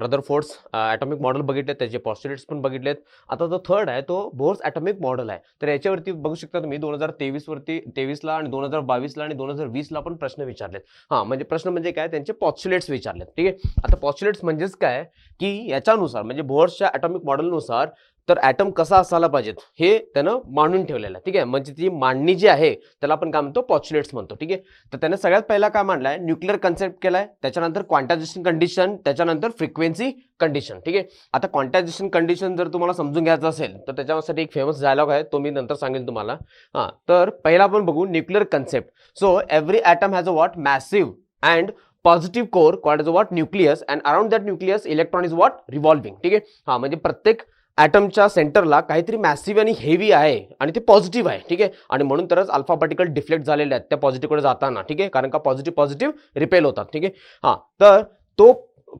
[SPEAKER 1] रदरफोर्ड्स ॲटॉमिक मॉडेल बघितलेत, त्याचे पॉस्ट्युलेट्स पण बघितलेत. आता जो थर्ड आहे तो बोर्स ॲटॉमिक मॉडेल आहे. तर याच्यावरती बघू शकता तुम्ही 2023ला आणि 2022ला आणि 2020ला पण प्रश्न विचारलेत. हां, म्हणजे प्रश्न म्हणजे काय, त्यांचे पॉस्ट्युलेट्स विचारलेत. ठीक आहे. आता पॉस्ट्युलेट्स म्हणजेच काय की याच्यानुसार म्हणजे बोर्सच्या ॲटॉमिक मॉडेलनुसार तर ॲटम कसा असायला पाहिजेत हे त्यानं मांडून ठेवलेलं आहे. ठीक आहे. म्हणजे ती मांडणी जी आहे त्याला आपण काय म्हणतो, पॉस्ट्युलेट्स म्हणतो. ठीक आहे. तर त्याने सगळ्यात पहिला काय मांडलाय, न्यूक्लिअर कन्सेप्ट केलाय, त्याच्यानंतर क्वांटायझेशन कंडिशन, त्याच्यानंतर फ्रिक्वेन्सी कंडिशन. ठीक आहे. आता क्वांटायझेशन कंडिशन जर तुम्हाला समजून घ्यायचं असेल तर त्याच्यासाठी एक फेमस डायलॉग आहे, तो मी नंतर सांगेन तुम्हाला. हां, तर पहिला आपण बघू nuclear concept. So every atom has a what massive and positive core called as a what nucleus, and around that nucleus electron is what revolving. ठीक आहे. हां, म्हणजे प्रत्येक ॲटमच्या सेंटरला काहीतरी मॅसिव्ह आणि हेवी आहे आणि ते पॉझिटिव्ह आहे. ठीक आहे. आणि म्हणून तरच अल्फा पार्टिकल डिफ्लेक्ट झालेले आहेत त्या पॉझिटिव्हकडे जाताना. ठीक आहे. कारण का पॉझिटिव्ह रिपेल होतात. ठीक आहे. हां, तर तो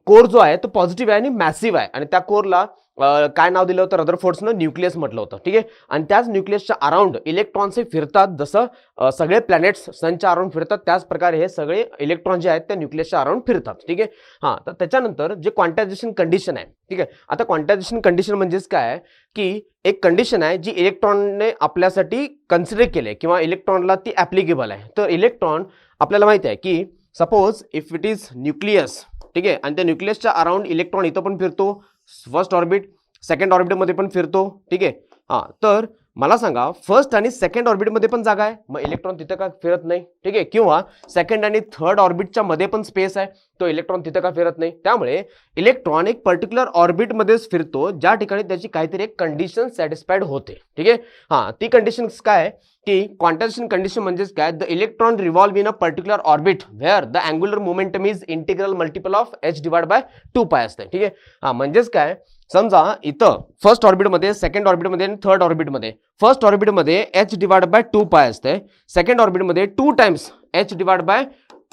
[SPEAKER 1] कोर जो आहे तो पॉझिटिव्ह आहे आणि मॅसिव्ह आहे आणि त्या कोरला काय नाव दिलं होतं, रदरफोर्ड्सनं न्यूक्लियस म्हटलं होतं. ठीक आहे. आणि त्याच न्यूक्लियसच्या अराउंड इलेक्ट्रॉन्स हे फिरतात, जसं सगळे प्लॅनेट्स सनच्या अराउंड फिरतात त्याच प्रकारे हे सगळे इलेक्ट्रॉन जे आहेत त्या न्यूक्लियसच्या अराउंड फिरतात. ठीक आहे. हां, तर त्याच्यानंतर जे क्वांटायझेशन कंडिशन आहे. ठीक आहे. आता क्वांटायझेशन कंडिशन म्हणजेच काय की एक कंडिशन आहे जी इलेक्ट्रॉनने आपल्यासाठी कन्सिडर केले किंवा इलेक्ट्रॉनला ती ॲप्लिकेबल आहे. तर इलेक्ट्रॉन आपल्याला माहिती आहे की suppose if it is nucleus, ठीक आहे, आणि त्या न्यूक्लियसच्या अराउंड इलेक्ट्रॉन इथं पण फिरतो, फर्स्ट ऑर्बिट सेकंड ऑर्बिटमध्ये पण फिरतो. ठीक आहे. हां, तर मला सांगा फर्स्ट आणि सेकंड ऑर्बिटमध्ये पण जागा आहे, मग इलेक्ट्रॉन तिथं का फिरत नाही? ठीक आहे, किंवा सेकंड आणि थर्ड ऑर्बिटच्या मध्ये पण स्पेस आहे, तो इलेक्ट्रॉन तिथं का फिरत नाही? त्यामुळे इलेक्ट्रॉन एक पर्टिक्युलर ऑर्बिटमध्येच फिरतो ज्या ठिकाणी त्याची काहीतरी एक कंडिशन सॅटिस्फाईड होते. ठीक आहे, हा ती कंडिशन काय की क्वांटायझेशन कंडिशन म्हणजेच काय, the electron revolve in a particular orbit where the angular momentum is integral multiple of h divide by 2π असते. ठीक आहे, हा म्हणजेच काय, समजा इथं फर्स्ट ऑर्बिटमध्ये, सेकंड ऑर्बिटमध्ये आणि थर्ड ऑर्बिटमध्ये फर्स्ट ऑर्बिटमध्ये h डिवाइड बाय 2π असते, सेकंड ऑर्बिटमध्ये 2 टाइम्स h डिवाइड बाय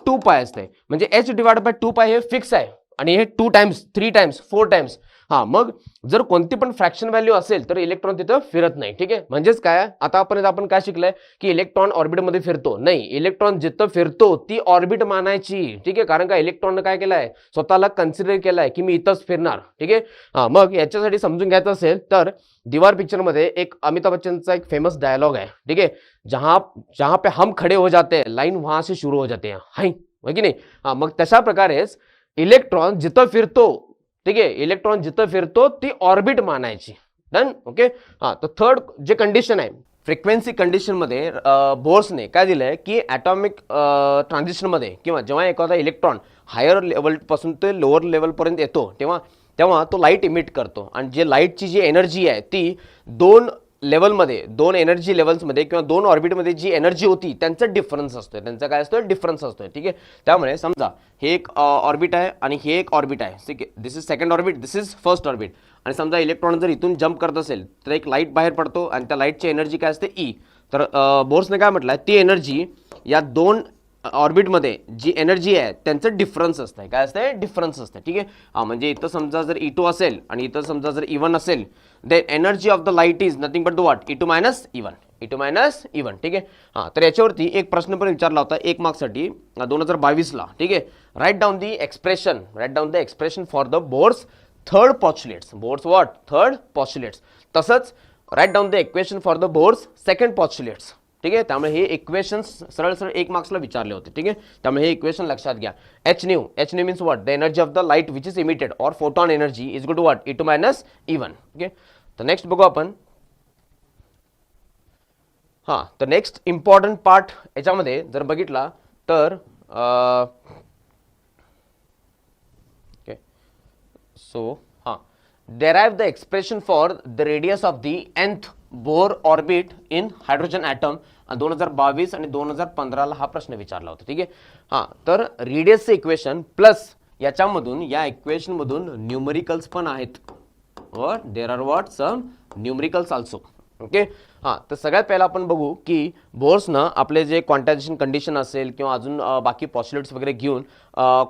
[SPEAKER 1] 2π असते. म्हणजे h डिवाइड बाय 2π हे फिक्स आहे आणि हे 2 टाइम्स 3 टाइम्स 4 टाइम्स, हा मग जर कोणती पण फ्रॅक्शन व्हॅल्यू असेल तर इलेक्ट्रॉन तिथं फिरत नाही. ठीक आहे, म्हणजेच काय, आतापर्यंत आपण काय शिकलंय की इलेक्ट्रॉन ऑर्बिटमध्ये फिरतो, नाही, इलेक्ट्रॉन जिथं फिरतो ती ऑर्बिट मानायची. ठीक आहे, कारण का इलेक्ट्रॉनने काय केलंय, स्वतःला कन्सिडर केलंय की मी इथंच फिरणार. ठीक आहे, हा मग याच्यासाठी समजून घ्यायचं असेल तर दीवार पिक्चर मध्ये एक अमिताभ बच्चनचा एक फेमस डायलॉग आहे. ठीक आहे, जहां पे हम खड़े हो जाते हैं लाइन वहां से शुरू हो जाते हैं, हाय की नाही? हा मग तशा प्रकारेच इलेक्ट्रॉन जिथं फिरतो, ठीक आहे, इलेक्ट्रॉन जिथं फिरतो ती ऑर्बिट मानायची. Done, okay. हा तर थर्ड जे कंडिशन आहे फ्रिक्वेन्सी कंडिशन मध्ये बोर्सने काय दिलंय की ॲटॉमिक ट्रान्झिशन मध्ये किंवा जेव्हा एखादा इलेक्ट्रॉन हायर लेवल पासून ते लोअर लेवल पर्यंत येतो तेव्हा तेव्हा तो लाईट इमिट करतो आणि जे लाईटची जी एनर्जी आहे ती दोन लेवलमध्ये, दोन एनर्जी लेवल्समध्ये किंवा दोन ऑर्बिटमध्ये जी एनर्जी होती त्यांचं डिफरन्स असतोय, त्यांचा काय असतोय, डिफरन्स असतोय. ठीक आहे, त्यामुळे समजा हे एक ऑर्बिट आहे आणि हे एक ऑर्बिट आहे. ठीक आहे, this is second orbit, this is first orbit. आणि समजा इलेक्ट्रॉन जर इथून जम्प करत असेल तर एक लाईट बाहेर पडतो आणि त्या लाईटची एनर्जी काय असते, ई. तर बोर्सने काय म्हटलंय, ती एनर्जी या दोन ऑर्बिटमध्ये जी एनर्जी आहे त्यांचं डिफरन्स असतं. काय असते, डिफरन्स असते. ठीक आहे, हा म्हणजे इथं समजा जर E2 असेल आणि इथं समजा जर E1 असेल, then energy of the light is nothing but the what, E2 minus E1, E2 minus E1. ठीक आहे, हा तर याच्यावरती एक प्रश्न पण विचारला होता 1 मार्क्ससाठी 2022ला. ठीक आहे, write down the expression for the Bohr's third postulates. Bohr's what, third postulates. तसंच write down the equation for the Bohr's second postulates. ठीक आहे, त्यामुळे हे इक्वेशन्स सरळ सरळ 1 मार्क्सला विचारले होते. ठीक आहे, त्यामुळे हे इक्वेशन लक्षात घ्या. H nu means what, the energy of the light which is emitted or photon energy is equal to what, E2 minus E1. Okay, तर नेक्स्ट बघू आपण. हां, तर नेक्स्ट इम्पॉर्टंट पार्ट याच्यामध्ये जर बघितला तर ओके, सो हां, derive the expression for the radius of the nth Bohr orbit in hydrogen atom. 2022 आणि 2015ला हा प्रश्न विचारला होता. ठीक आहे, हां, तर रेडियसचं इक्वेशन प्लस याच्यामधून या इक्वेशन मधून न्यूमरिकल्स पण आहेत. और there are what, some numericals also. Okay, हां, तर सगळ्यात पहिला आपण बघू की बोर्सनं आपले जे क्वांटायझेशन कंडिशन असेल किंवा अजून बाकी पॉस्ट्युलेट्स वगैरे घेऊन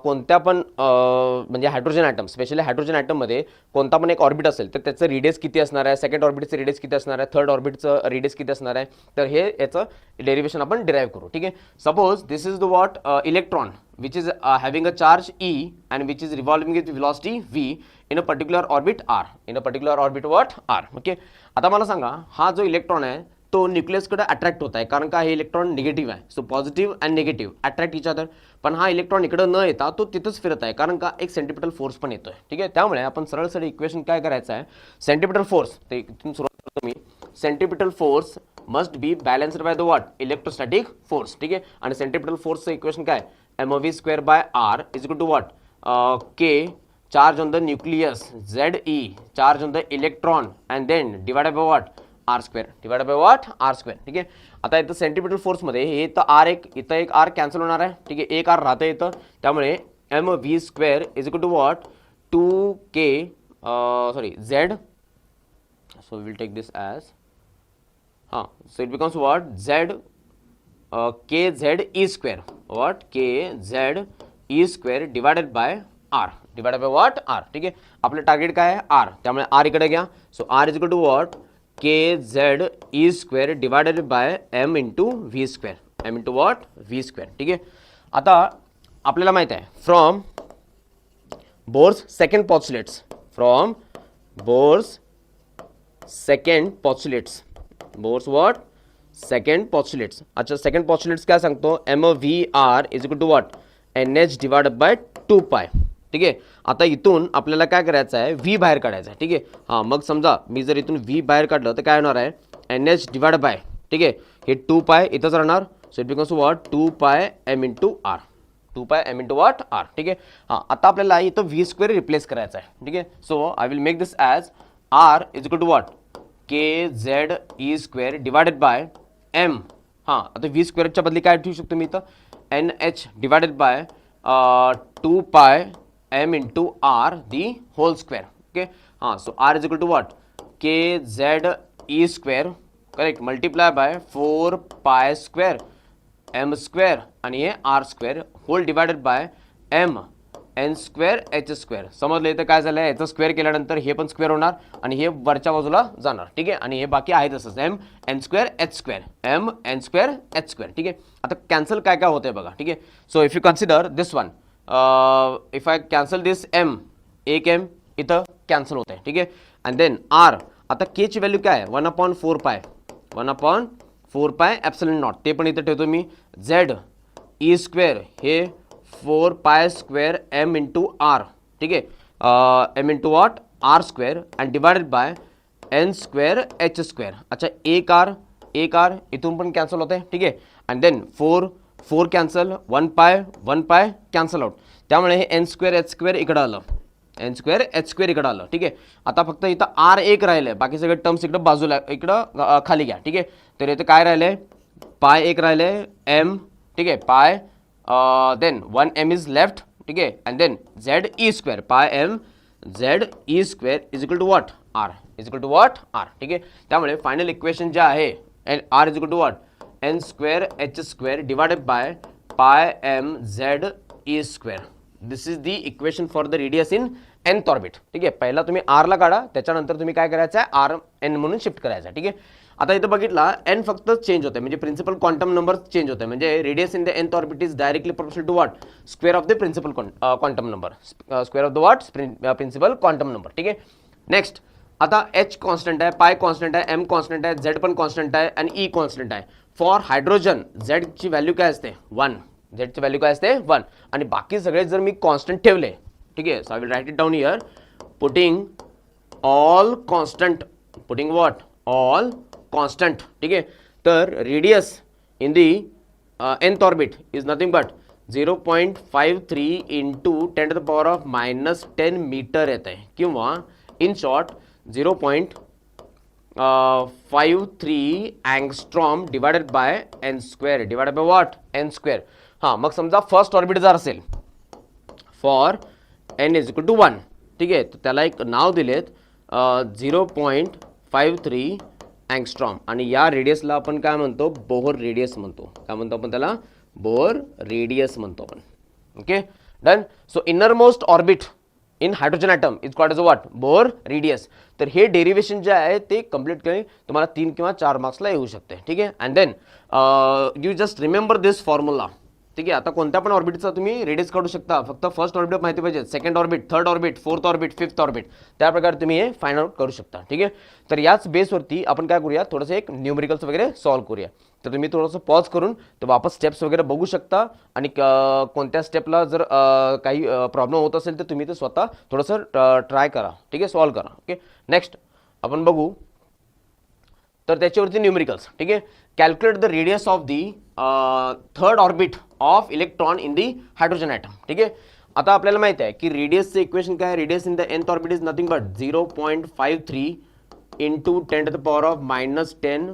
[SPEAKER 1] कोणत्या पण म्हणजे हायड्रोजन ॲटम, स्पेशली हायड्रोजन ॲटममध्ये कोणता पण एक ऑर्बिट असेल तर त्याचं रेडियस किती असणार आहे, सेकंड ऑर्बिटचं रेडियस किती असणार आहे, थर्ड ऑर्बिटचं रेडियस किती असणार आहे, तर हे याचं डेरिवेशन आपण डिराईव्ह करू. ठीक आहे, suppose this is the what electron which is having a charge E and which is revolving with velocity V in a particular orbit R. In a particular orbit what? R. Okay. आता मला सांगा, हा जो electron आहे तो न्यूक्लियसकडे attract होत आहे कारण का हे इलेक्ट्रॉन निगेटिव्ह आहे. So positive and negative attract each other. पण हा इलेक्ट्रॉन इकडे न येता तो तिथंच फिरत आहे कारण का एक सेंट्रिपिटल फोर्स पण येतोय. ठीक आहे, त्यामुळे आपण सरळ सरळ इक्वेशन काय करायचं आहे, सेंट्रिपिटल फोर्स, ते इथून सुरुवात करतो मी. Centripetal force must be balanced by the what, electrostatic force. ठीक आहे, आणि सेंट्रिपिटल फोर्सचं इक्वेशन काय, mv square by r is equal to what, k charge on the nucleus, ze charge on the electron and then divided by what, r square, divided by what, r square. ठीक आहे, आता इथं centripetal force मध्ये हे तर r इथं एक r cancel होणार आहे. ठीक आहे, एक r राहतं इथं, त्यामुळे mv square is equal to what, 2k z, so we will take this as so it becomes what, z kz e square, what, kz e square divided by r, divided by what, r. ठीक आहे, आपलं target काय आहे, r, त्यामुळे r इकडे घ्या. So r is equal to what, kz e square divided by m into v square, m into what, v square. ठीक आहे, आता आपल्याला माहित आहे from Bohr's second postulates, from Bohr's second postulates, Bohr's what, second postulates. अच्छा, second postulates काय सांगतो, mvr is equal to what, nh divided by 2π. ठीक आहे, आता इथून आपल्याला काय करायचं आहे, v बाहेर काढायचं आहे. ठीक आहे, हां, मग समजा मी जर इथून v बाहेर काढलं तर काय होणार आहे, NH डिवाइड बाय, ठीक आहे, हे 2 पाय इथंच राहणार. So it becomes what 2 pi m into R, 2 pi m into what R. ठीक आहे. हां, आता आपल्याला इथं व्ही स्क्वेअर रिप्लेस करायचा आहे. ठीक आहे. So I will make this as r is equal to what KZE square divided by m. हां, आता व्ही स्क्वेअरच्या बदली काय ठेवू शकतो मी इथं NH divided bye 2 pi m into r the whole square. Okay. हां, so r is equal to what KZE square, correct, multiply by 4 pi square m square आणि हे r square whole divided by m n square h square. समजलं इथं काय झालं, याचं square केल्यानंतर हे पण स्क्वेअर होणार आणि हे वरच्या बाजूला जाणार. ठीक आहे. आणि हे बाकी आहे तसंच m n square h square, m n square h square. ठीक आहे. आता कॅन्सल काय काय होतंय बघा. ठीक आहे. So if you consider this one, if I cancel this m, एक m इथं कॅन्सल होत आहे. ठीक आहे. अँड देन r, आता k ची व्हॅल्यू काय आहे 1/4 पाय, 1/4 पाय ॲप्सिलॉन नॉट, ते पण इथं ठेवतो मी. z e स्क्वेअर हे 4 pi square m into R. ठीक आहे. m into what r square and divided by n square h square. अच्छा, एक आर इथून पण कॅन्सल होत आहे. ठीक आहे. अँड देन 4 कॅन्सल, 1 पाय कॅन्सल आउट, त्यामुळे हे n स्क्वेअर h स्क्वेअर इकडं आलं, n स्क्वेअर h स्क्वेअर इकडं आलं. ठीक आहे. आता फक्त इथं r एक राहिलं, बाकी सगळे टर्म्स इकडं बाजूला इकडं खाली घ्या. ठीक आहे. तर इथं काय राहिलंय, पाय एक राहिलंय m. ठीक आहे. पाय देन 1m इज लेफ्ट. ठीक आहे. And then z e square, pi m z e square is equal to what r, is equal to what r. ठीक आहे. त्यामुळे फायनल इक्वेशन जे आहे r is equal to what n square h square divided by pi m z e square. This is the equation for the radius in nth orbit. ठीक आहे. पहिला तुम्ही r ला काढा, त्याच्यानंतर तुम्ही काय करायचं आहे r n म्हणून शिफ्ट करायचं आहे. ठीक आहे. आता इथं बघितला n फक्त चेंज होते, म्हणजे प्रिन्सिपल क्वांटम नंबर चेंज होते, म्हणजे radius in the nth orbit is directly proportional to what square of the principal quantum number, square of the what principal quantum number. ठीक आहे. नेक्स्ट, आता h कॉन्स्टंट आहे, पाय constant आहे, m constant आहे, z पण कॉन्स्टंट आहे आणि e कॉन्स्टंट आहे. फॉर हायड्रोजन z ची व्हॅल्यू काय असते 1, z ची व्हॅल्यू काय असते 1, आणि बाकी सगळे जर मी कॉन्स्टंट ठेवले. ठीक आहे. So I will write it down here, putting all constant, putting what all constant. ठीक आहे. तर radius in the nth orbit is nothing but 0.53 into 10 to the power of -10 metre येत आहे, किंवा in short 0.53 angstrom divided by n square divided by what n square. हां, मग समजा first orbit जर असेल for n is equal to 1. ठीक आहे. तर त्याला एक नाव दिलेत 0.53 अँगस्ट्रॉम, आणि या रेडियसला आपण काय म्हणतो, बोहर रेडियस म्हणतो. काय म्हणतो आपण त्याला, बोहर रेडियस म्हणतो आपण. Okay, done. So innermost orbit in hydrogen atom is called as a what Bohr radius. तर हे डेरिवेशन जे आहे ते कम्प्लीट केले तुम्हाला 3 किंवा 4 मार्क्सला येऊ शकते. ठीक आहे. And then you just remember this formula. ठीक आहे. आता कोणत्या पण ऑर्बिटचा तुम्ही रेडियस काढू शकता, फक्त फर्स्ट ऑर्बिट माहिती पाहिजे, second orbit, third orbit, fourth orbit, fifth orbit, त्याप्रकारे तुम्ही हे फाइंड आउट करू शकता. ठीक आहे. तर याच बेसवरती आपण काय करूया, थोडंसं एक न्यूमेरिकल्स वगैरे सॉल्व्ह करूया. तर तुम्ही थोडंसं पॉज करून तर वापस स्टेप्स वगैरे बघू शकता, आणि कोणत्या स्टेपला जर काही प्रॉब्लेम होत असेल तर तुम्ही ते स्वतः थोडंसं ट्राय करा. ठीक आहे, सॉल्व्ह करा. ओके. नेक्स्ट आपण बघू तर त्याच्यावरती न्यूमेरिकल्स. ठीक आहे. Calculate the radius of the third orbit of electron in the hydrogen atom. ठीक आहे. आता आपल्याला माहिती आहे की रेडियसचं इक्वेशन काय आहे, radius in the nth orbit is nothing but 0.53 into 10 to the power of -10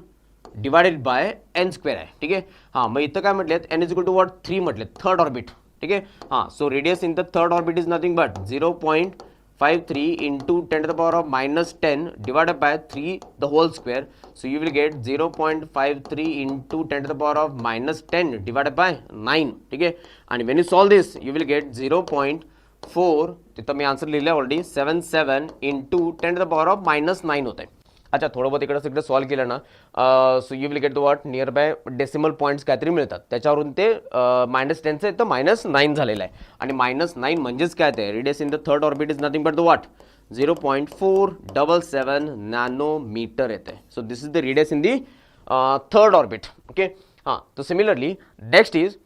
[SPEAKER 1] divided by n square आहे. ठीक आहे. हां, मग इथं काय म्हटलेत, n is equal to what 3 म्हटलेत, थर्ड ऑर्बिट. ठीक आहे. हां, so radius in the third orbit is nothing but 0.53 into 10 to the power of -10 divided by 3 the whole square. So you will get 0.53 into 10 to the power of -10 divided by 9. ठीक आहे. आणि when you solve this you will get 0.4, तिथं मी answer लिहिलं already, 77 into 10 to the power of -9 होत आहे. अच्छा, थोडं बहुत इकडे सगळं सॉल्व्ह केलं ना, so you will get the what near by decimal points काहीतरी मिळतात, त्याच्यावरून ते -10चं इथं -9 झालेलं आहे. आणि -9 म्हणजेच काय, ते radius in the third orbit is nothing but the what 0.477 nanometre येते. So this is the radius in the third orbit. Okay. हां, तर similarly next is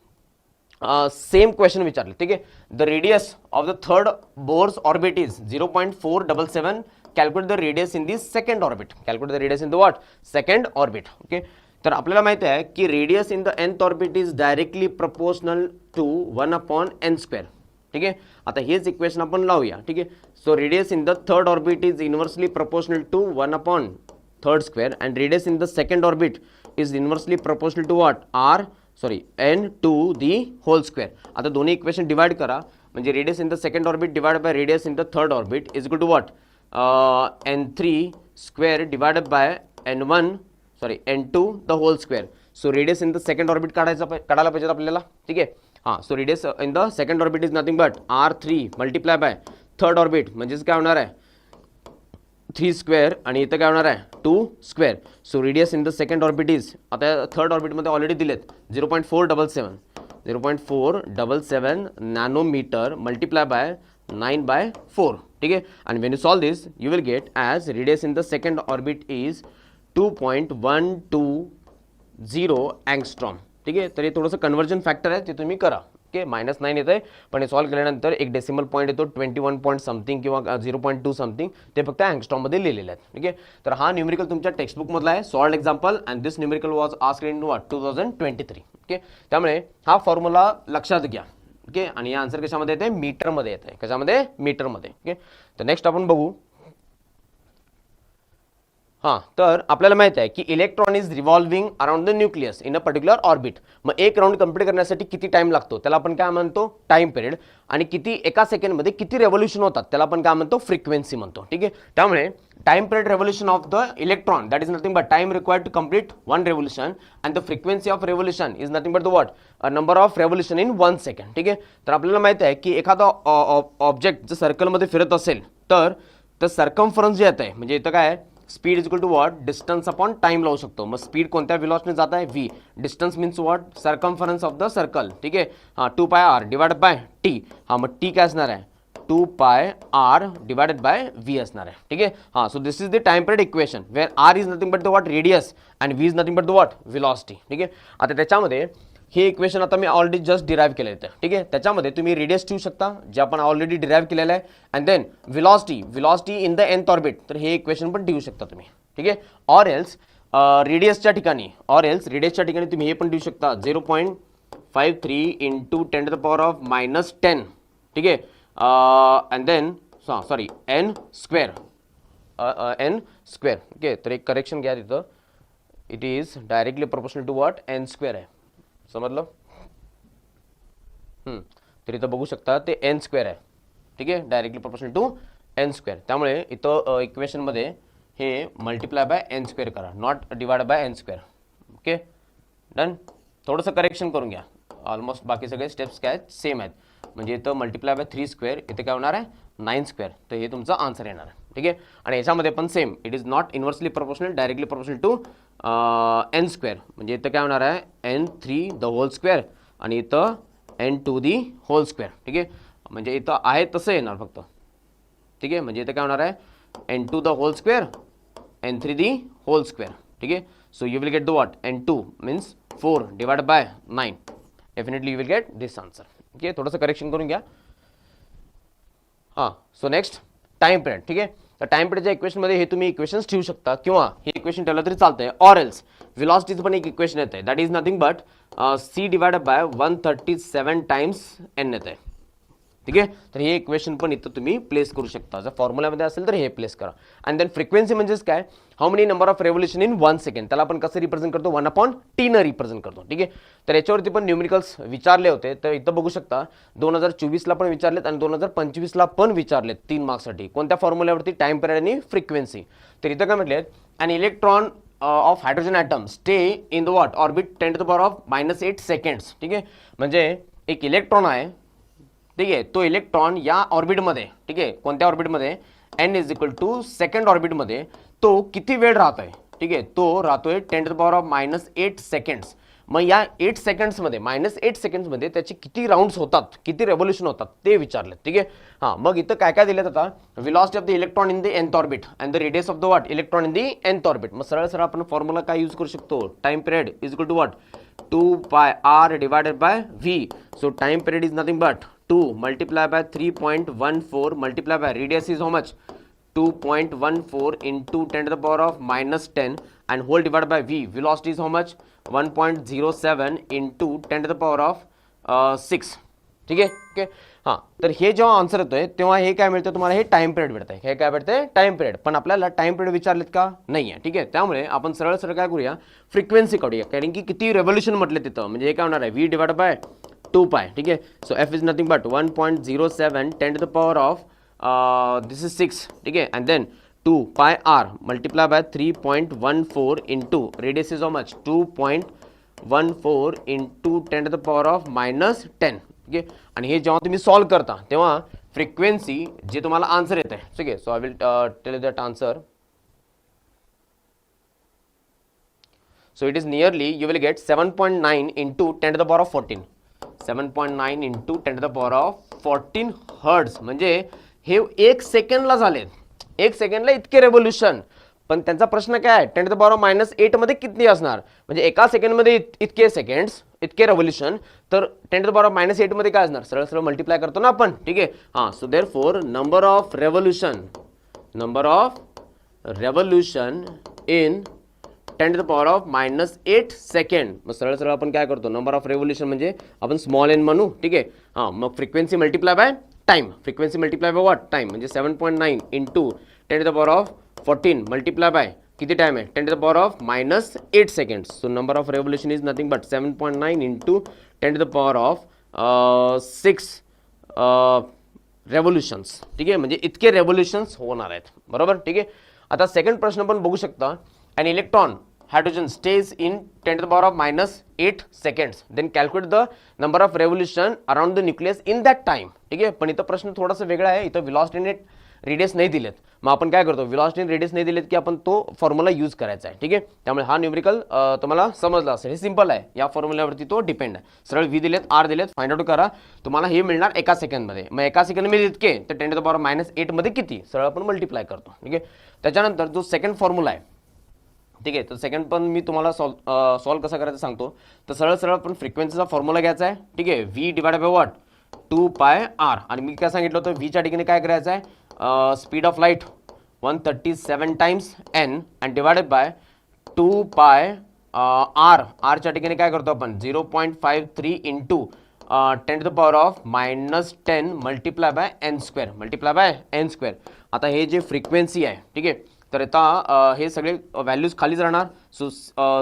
[SPEAKER 1] same question विचारले. ठीक आहे. The radius of the third Bohr's orbit is 0.477 calculate the radius in the second orbit. Calculate the radius in the what second orbit. Okay, तर आपल्याला माहिती आहे की radius in the nth orbit is directly proportional to 1/n². ठीक आहे, आता हेच equation आपण लावूया. ठीक आहे, so radius in the third orbit is inversely proportional to 1/3² and radius in the second orbit is inversely proportional to what n to the whole square. आता दोन्ही इक्वेशन डिवाइड करा म्हणजे radius in the second orbit divided by radius in the third orbit is equal to what n3² divided by n2 the whole square. So radius in the second orbit काढायला पाहिजे आपल्याला. ठीक आहे, हां, so radius in the second orbit is nothing but r3 multiply by third orbit म्हणजेच काय होणार आहे 3² आणि इथं काय होणार आहे 2². So radius in the second orbit is, आता थर्ड ऑर्बिटमध्ये ऑलरेडी दिलेत 0.477 नॅनोमीटर मल्टिप्लाय बाय 9/4. ठीक आहे, आणि Wien you solve this you will gate as radius in the second orbit is 2.120 angstrom. ठीक आहे, तर हे थोडंसं कन्वर्जन फॅक्टर आहे ते तुम्ही करा. ओके, -9 येतं आहे पण हे सॉल्व केल्यानंतर एक डेसिमल पॉईंट येतो 21 पॉईंट समथिंग किंवा 0.2 समथिंग, ते फक्त अँगस्ट्रॉममध्ये लिहिलेले आहेत. ठीक आहे, तर हा न्यूमेरिकल तुमच्या टेक्स्टबुकमधला आहे, solved example, and this numerical was asked in 2023. Okay, त्यामुळे हा फॉर्म्युला लक्षात घ्या. ओके, आणि या आन्सर कशामध्ये येते मीटरमध्ये येते. कशामध्ये मीटरमध्ये. ओके, तर नेक्स्ट आपण बघू. हां, तर आपल्याला माहिती आहे की electron is revolving around the nucleus in a particular orbit. मग एक राऊंड कंप्लीट करण्यासाठी किती टाइम लागतो त्याला आपण काय म्हणतो टाइम पिरियड. आणि किती एका सेकंडमध्ये किती रेव्होल्यूशन होतात त्याला आपण काय म्हणतो फ्रिक्वेन्सी म्हणतो. ठीक आहे, त्यामुळे time period revolution of the electron that is nothing but time required to complete one revolution and the frequency of revolution is nothing but the what number of revolution in 1 second. ठीक आहे, तर आपल्याला माहिती आहे की एखादा object जर सर्कलमध्ये फिरत असेल तर सर्कम्फरन्स जे येत आहे म्हणजे इथं काय speed is equal to what distance upon time लावू शकतो. मग स्पीड कोणत्या व्हेलॉसिटीने जात आहे v. Distance means what circumference of the circle. ठीक आहे, हां 2πr डिवाइडेड बाय t. हां, मग t काय असणार आहे 2πr डिवाइडेड बाय v असणार आहे. ठीक आहे, हां, so this is the time period equation where r is nothing but the what radius and v is nothing but the what velocity. ठीक आहे, आता त्याच्यामध्ये हे इक्वेशन आता मी ऑलरेडी जस्ट डिराईव्ह केलं आहे. ठीक आहे, त्याच्यामध्ये तुम्ही रेडियस ठेवू शकता जे आपण ऑलरेडी डिराईव्ह केलेलं आहे and then velocity in the nth orbit, तर हे इक्वेशन पण ठेवू शकता तुम्ही. ठीक आहे, ऑर एल्स रेडियसच्या ठिकाणी तुम्ही हे पण देऊ शकता 0.53 into 10 to the power of -10. ठीक आहे, and then sorry n square. Okay, तर एक करेक्शन घ्या तिथं, it is directly proportional to what n² आहे. समजलं. तर इथं बघू शकता ते n² आहे. ठीक आहे, डायरेक्टली प्रोपोर्शनल टू n². त्यामुळे इथं इक्वेशनमध्ये हे मल्टिप्लाय बाय n² करा, not divide by n². Okay, done. थोडंसं करेक्शन करून घ्या, ऑलमोस्ट बाकी सगळे स्टेप्स काय आहेत सेम आहेत. म्हणजे इथं मल्टिप्लाय बाय 3² इथे काय होणार आहे 9². तर हे तुमचं आन्सर येणार आहे. ठीक आहे, आणि याच्यामध्ये पण same it is not inversely proportional directly proportional to n². म्हणजे इथं काय होणार आहे n3 द होल स्क्वेअर आणि इथं n2 दी होल स्क्वेअर. ठीक आहे, म्हणजे इथं आहे तसं येणार फक्त. ठीक आहे, म्हणजे इथं काय होणार आहे n2 the whole square n3 the whole square. ठीक आहे, so you will get the what n2 means 4 divide by 9. Definitely you will get this answer. Okay, थोडंसं करेक्शन करून घ्या. हां, सो नेक्स्ट टाइम पिरियड. ठीक आहे, तर टाइम पिरियडच्या इक्वेशनमध्ये हे तुम्ही इक्वेशन्स ठेवू शकता किंवा हे इक्वेशन ठेवलं तरी चालतंय. ऑर एल्स व्हेलॉसिटीचं पण एक इक्वेशन येतं आहे that is nothing but c divided by 137 times n येतं आहे. ठीक आहे, तर हे इक्वेशन पण इथं तुम्ही प्लेस करू शकता. जर फॉर्म्युलामध्ये असेल तर हे प्लेस करा. अँड देन फ्रिक्वेन्सी म्हणजेच काय how many number of revolution in 1 second, त्याला आपण कसं रिप्रेझेंट करतो 1/t न रिप्रेझेंट करतो. ठीक आहे, तर याच्यावरती पण न्यूमेरिकल्स विचारले होते. तर इथं बघू शकता 2024ला पण विचारलेत आणि 2025ला पण विचारलेत 3 मार्क्ससाठी. कोणत्या फॉर्म्युल्यावरती टाइम पिरियड आणि फ्रिक्वेन्सी. तर इथं काय म्हटलेत an electron of hydrogen atom stay in the what orbit 10 to the power of -8 seconds. ठीक आहे, म्हणजे एक इलेक्ट्रॉन आहे. ठीक आहे, तो इलेक्ट्रॉन या ऑर्बिटमध्ये, ठीक आहे कोणत्या ऑर्बिटमध्ये n is equal to second ऑर्बिटमध्ये तो किती वेळ राहतोय. ठीक आहे, तो राहतोय 10 to the power of -8 seconds. मग या 8 सेकंड्समध्ये -8 सेकंड्समध्ये त्याचे किती राऊंड्स होतात, किती रेव्होल्यूशन होतात ते विचारले. ठीक आहे, हां, मग इथं काय काय दिलेत आता velocity of the electron in the nth orbit and the radius of the what electron in the nth orbit. मग सरळ सरळ आपण फॉर्म्युला काय यूज करू शकतो time period is equal to what 2πr divided by v. So time period is nothing but 2 multiplied by 3.14 multiplied by radius is how much 2.14 into 10 to the power of minus 10 and whole divided by v. Velocity is how much? 1.07 into 10 to the power of 6. ठीक आहे. Okay. हां, तर हे जेव्हा answer येतोय तेव्हा हे काय मिळतं तुम्हाला? हे टाइम पिरियड मिळतंय. हे काय भेटतंय? Time period. पण आपल्याला टाइम पिरियड विचारलेत का? नाही आहे. ठीक आहे. त्यामुळे आपण सरळ सरळ काय करूया? फ्रिक्वेन्सी काढूया. कारण की किती रेव्होल्यूशन म्हटले तिथं, म्हणजे हे काय होणार आहे? v डिवाइड बाय 2 पाय. ठीक आहे. So f is nothing but 1.07 10 to the power of this is 6. ठीक आहे. and then 2 pi r multiply by 3.14 into radius is how much? 2.14 into 10 to the power of minus 10. ठीक आहे. आणि हे जेव्हा तुम्ही सॉल्व करता तेव्हा फ्रिक्वेन्सी जे तुम्हाला आन्सर येत आहे. ठीक आहे. So I will tell you that answer. So it is nearly, you will get 7.9 into 10 to the power of 14. 7.9 into 10 to the power of 14 hertz. म्हणजे हे 1 सेकंडला झाले. 1 सेकंडला इतके रेव्होल्यूशन. पण त्यांचा प्रश्न काय आहे? 10 to the power of minus 8 मध्ये किती असणार? म्हणजे एका सेकंडमध्ये इतके सेकंड्स, इतके रेव्होल्यूशन. तर 10 to the power of minus 8 मध्ये काय असणार? सरळ सरळ मल्टिप्लाय करतो ना आपण. ठीक आहे. हां, so therefore number of revolution in 10 to the power of minus 8 second. मग सरळ सरळ आपण काय करतो? नंबर ऑफ रेव्होल्यूशन म्हणजे आपण स्मॉल एन म्हणू. ठीक आहे. हां, मग frequency multiply by time. Frequency multiply by what? Time. म्हणजे 7.9 into 10 to the power of 14 multiply by किती टाइम आहे? 10 to the power of minus 8 seconds. So number of revolution is nothing but 7.9 into 10 to the power of 6 रेव्होल्यूशन्स. ठीक आहे. म्हणजे इतके रेव्होल्यूशन्स होणार आहेत. बरोबर. ठीक आहे. आता सेकंड प्रश्न पण बघू शकता. An electron hydrogen stays in 10 to the power of minus 8 seconds. Then calculate the number of revolution around the nucleus in that time. ठीक आहे. पण इथं प्रश्न थोडासा वेगळा आहे. इथं velocity रेडियस नाही दिलेत. मग आपण काय करतो? velocity रेडियस नाही दिलेत की आपण तो फॉर्म्युला यूज करायचा आहे. ठीक आहे. त्यामुळे हा न्यूमेरिकल तुम्हाला समजला असेल. हे सिंपल आहे. या फॉर्म्युल्यावरती तो डिपेंड आहे. सरळ v दिलेत, r दिलेत, फाइंड आउट करा. तुम्हाला हे मिळणार एका सेकंडमध्ये. मग एका सेकंडमध्ये इतके तर 10 to the power of minus 8 मध्ये किती? सरळ आपण मल्टिप्लाय करतो. ठीक आहे. त्याच्यानंतर जो सेकंड फॉर्म्युला आहे, ठीक आहे, तर सेकंड पण मी तुम्हाला सॉल्व कसा करायचं सांगतो. तर सरळ सरळ आपण फ्रिक्वेन्सीचा फॉर्म्युला घ्यायचा आहे. ठीक आहे. v divide by what? 2 पाय r. आणि मी काय सांगितलं होतं? v च्या ठिकाणी काय करायचं आहे? Speed of light 137 times n and divided bye 2 पाय r. r च्या ठिकाणी काय करतो आपण? 0.53 into 10 to the power of minus 10 multiply by n square. आता हे जे फ्रिक्वेन्सी आहे, ठीक आहे, तर आता हे सगळे व्हॅल्यूज खालीच राहणार. So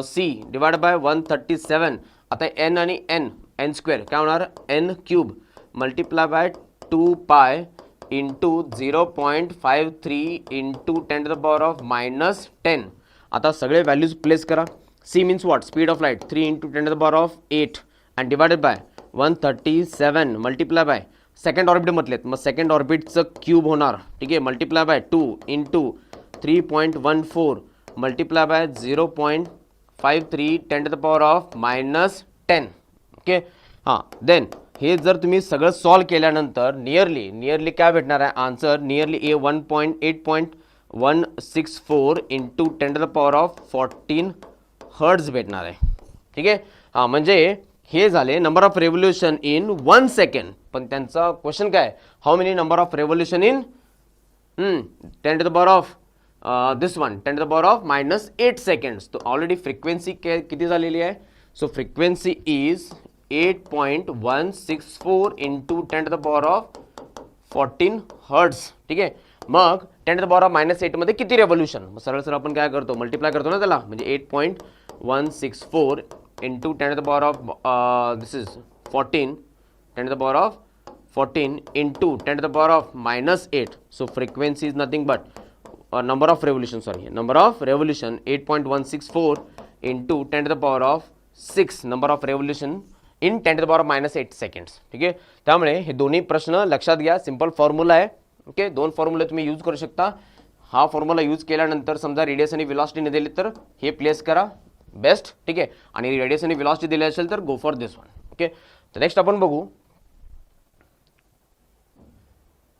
[SPEAKER 1] c divide by 137. आता एन आणि एन स्क्वेअर काय होणार? N cube multiply by 2 pi into 0.53 into 10 to the power of minus 10. आता सगळे व्हॅल्यूज प्लेस करा. C means what? Speed of light 3 into 10 to the power of 8 and divided by 137 multiply by second orbit म्हटलेत. मग second ऑर्बिटचं cube होणार. ठीक आहे. Multiply by 2 into 3.14 multiply by 0.53 10 to the power of minus 10. Okay. हां, then हे जर तुम्ही सगळं सॉल्व केल्यानंतर नियरली काय भेटणार आहे? Answer nearly 1.8.164 into 10 to the power of 14 hertz भेटणार आहे. ठीक आहे. हां, म्हणजे हे झाले number of revolution in 1 second. पण त्यांचा क्वेश्चन काय? How many number of revolution in 10 to the power of this one 10 to the power of minus 8 seconds. तो ऑलरेडी फ्रिक्वेन्सी किती झालेली आहे? So frequency is 8.164 into 10 to the power of 14 hertz. ठीक आहे. मग 10 to the power of minus 8 मध्ये किती revolution? मग सरळ सरळ आपण काय करतो? मल्टिप्लाय करतो ना त्याला. म्हणजे 8.164 into 10 to the power of this is 14 10 to the power of 14 into 10 to the power of minus 8. So frequency is nothing but number of revolution 8.164 into 10 to the power of 6 number of revolution in 10 to the power of minus 8 seconds. ठीक आहे. त्यामुळे हे दोन्ही प्रश्न लक्षात घ्या. Simple formula आहे. Okay. दोन फॉर्म्युले तुम्ही यूज करू शकता. हा फॉर्म्युला यूज केल्यानंतर समजा रेडियस आणि वेलोसिटी नाही दिली तर हे प्लेस करा. बेस्ट. ठीक आहे. आणि रेडियस आणि वेलोसिटी दिली असेल तर go for this one. Okay. तर नेक्स्ट आपण बघू.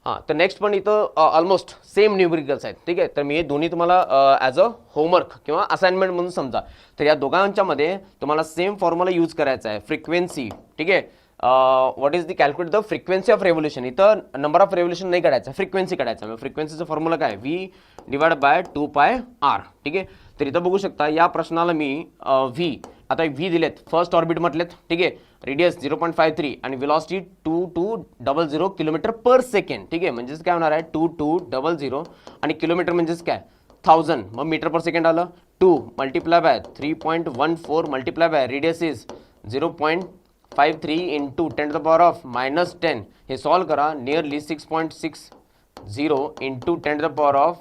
[SPEAKER 1] हां, तर नेक्स्ट पण इथं ऑलमोस्ट सेम न्यूमेरिकल्स आहेत. ठीक आहे. तर मी हे दोन्ही तुम्हाला ॲज अ होमवर्क किंवा असाइनमेंट म्हणून समजा. तर या दोघांच्यामध्ये तुम्हाला सेम फॉर्म्युला यूज करायचा आहे. फ्रिक्वेन्सी, ठीक आहे, what is the calculate the frequency of revolution. इथं नंबर ऑफ रेव्होल्युशन नाही काढायचा, फ्रिक्वेन्सी काढायचा. मग फ्रिक्वेन्सीचा फॉर्म्युला काय, व्ही डिवाइड बाय 2πr. ठीक आहे. तर इथं बघू शकता या प्रश्नाला मी व्ही, आता व्ही दिलेत, फर्स्ट ऑर्बिट म्हटलेत. ठीक आहे. रेडियस 0.53 आणि वेलॉसिटी 2200 किलोमीटर पर सेकंड. ठीक आहे. म्हणजेच काय होणार आहे 2200 आणि किलोमीटर म्हणजेच काय 1000. मग मीटर पर सेकंड आलं. 2 multiply by 3.14 multiply by radius is 0.53 into 10 to the power of -10. हे सॉल्व करा. Nearly 6.60 into 10 to the power of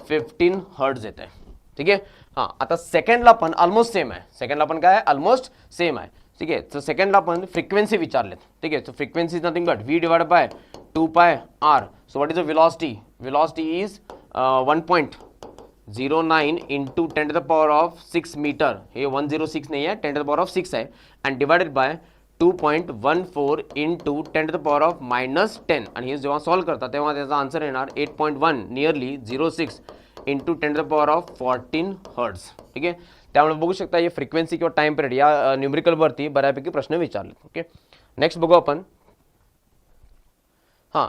[SPEAKER 1] 15 hertz येत आहे. ठीक आहे. हां, आता सेकंडला पण ऑलमोस्ट सेम आहे. सेकंडला पण काय आहे, ऑलमोस्ट सेम आहे. ठीक आहे. तर सेकंडला पण फ्रिक्वेन्सी विचारलेत. ठीक आहे. So frequency is nothing but v divide by 2πr. So what is the velocity. Velocity is 1.09 into 10 to the power of 6 metre. हे 106 नाही आहे, 10 to the power of 6 आहे. And divided bye 2.14 into 10 to the power of -10. आणि हे जेव्हा solve करता तेव्हा त्याचा आन्सर येणार 8.1 nearly 06 into 10 to the power of 14 hertz. ठीक आहे. त्यामुळे बघू शकता हे फ्रिक्वेन्सी किंवा टाइम पिरियड या न्यूमेरिकलवरती बऱ्यापैकी प्रश्न विचारले. ओके. नेक्स्ट बघू आपण. हां,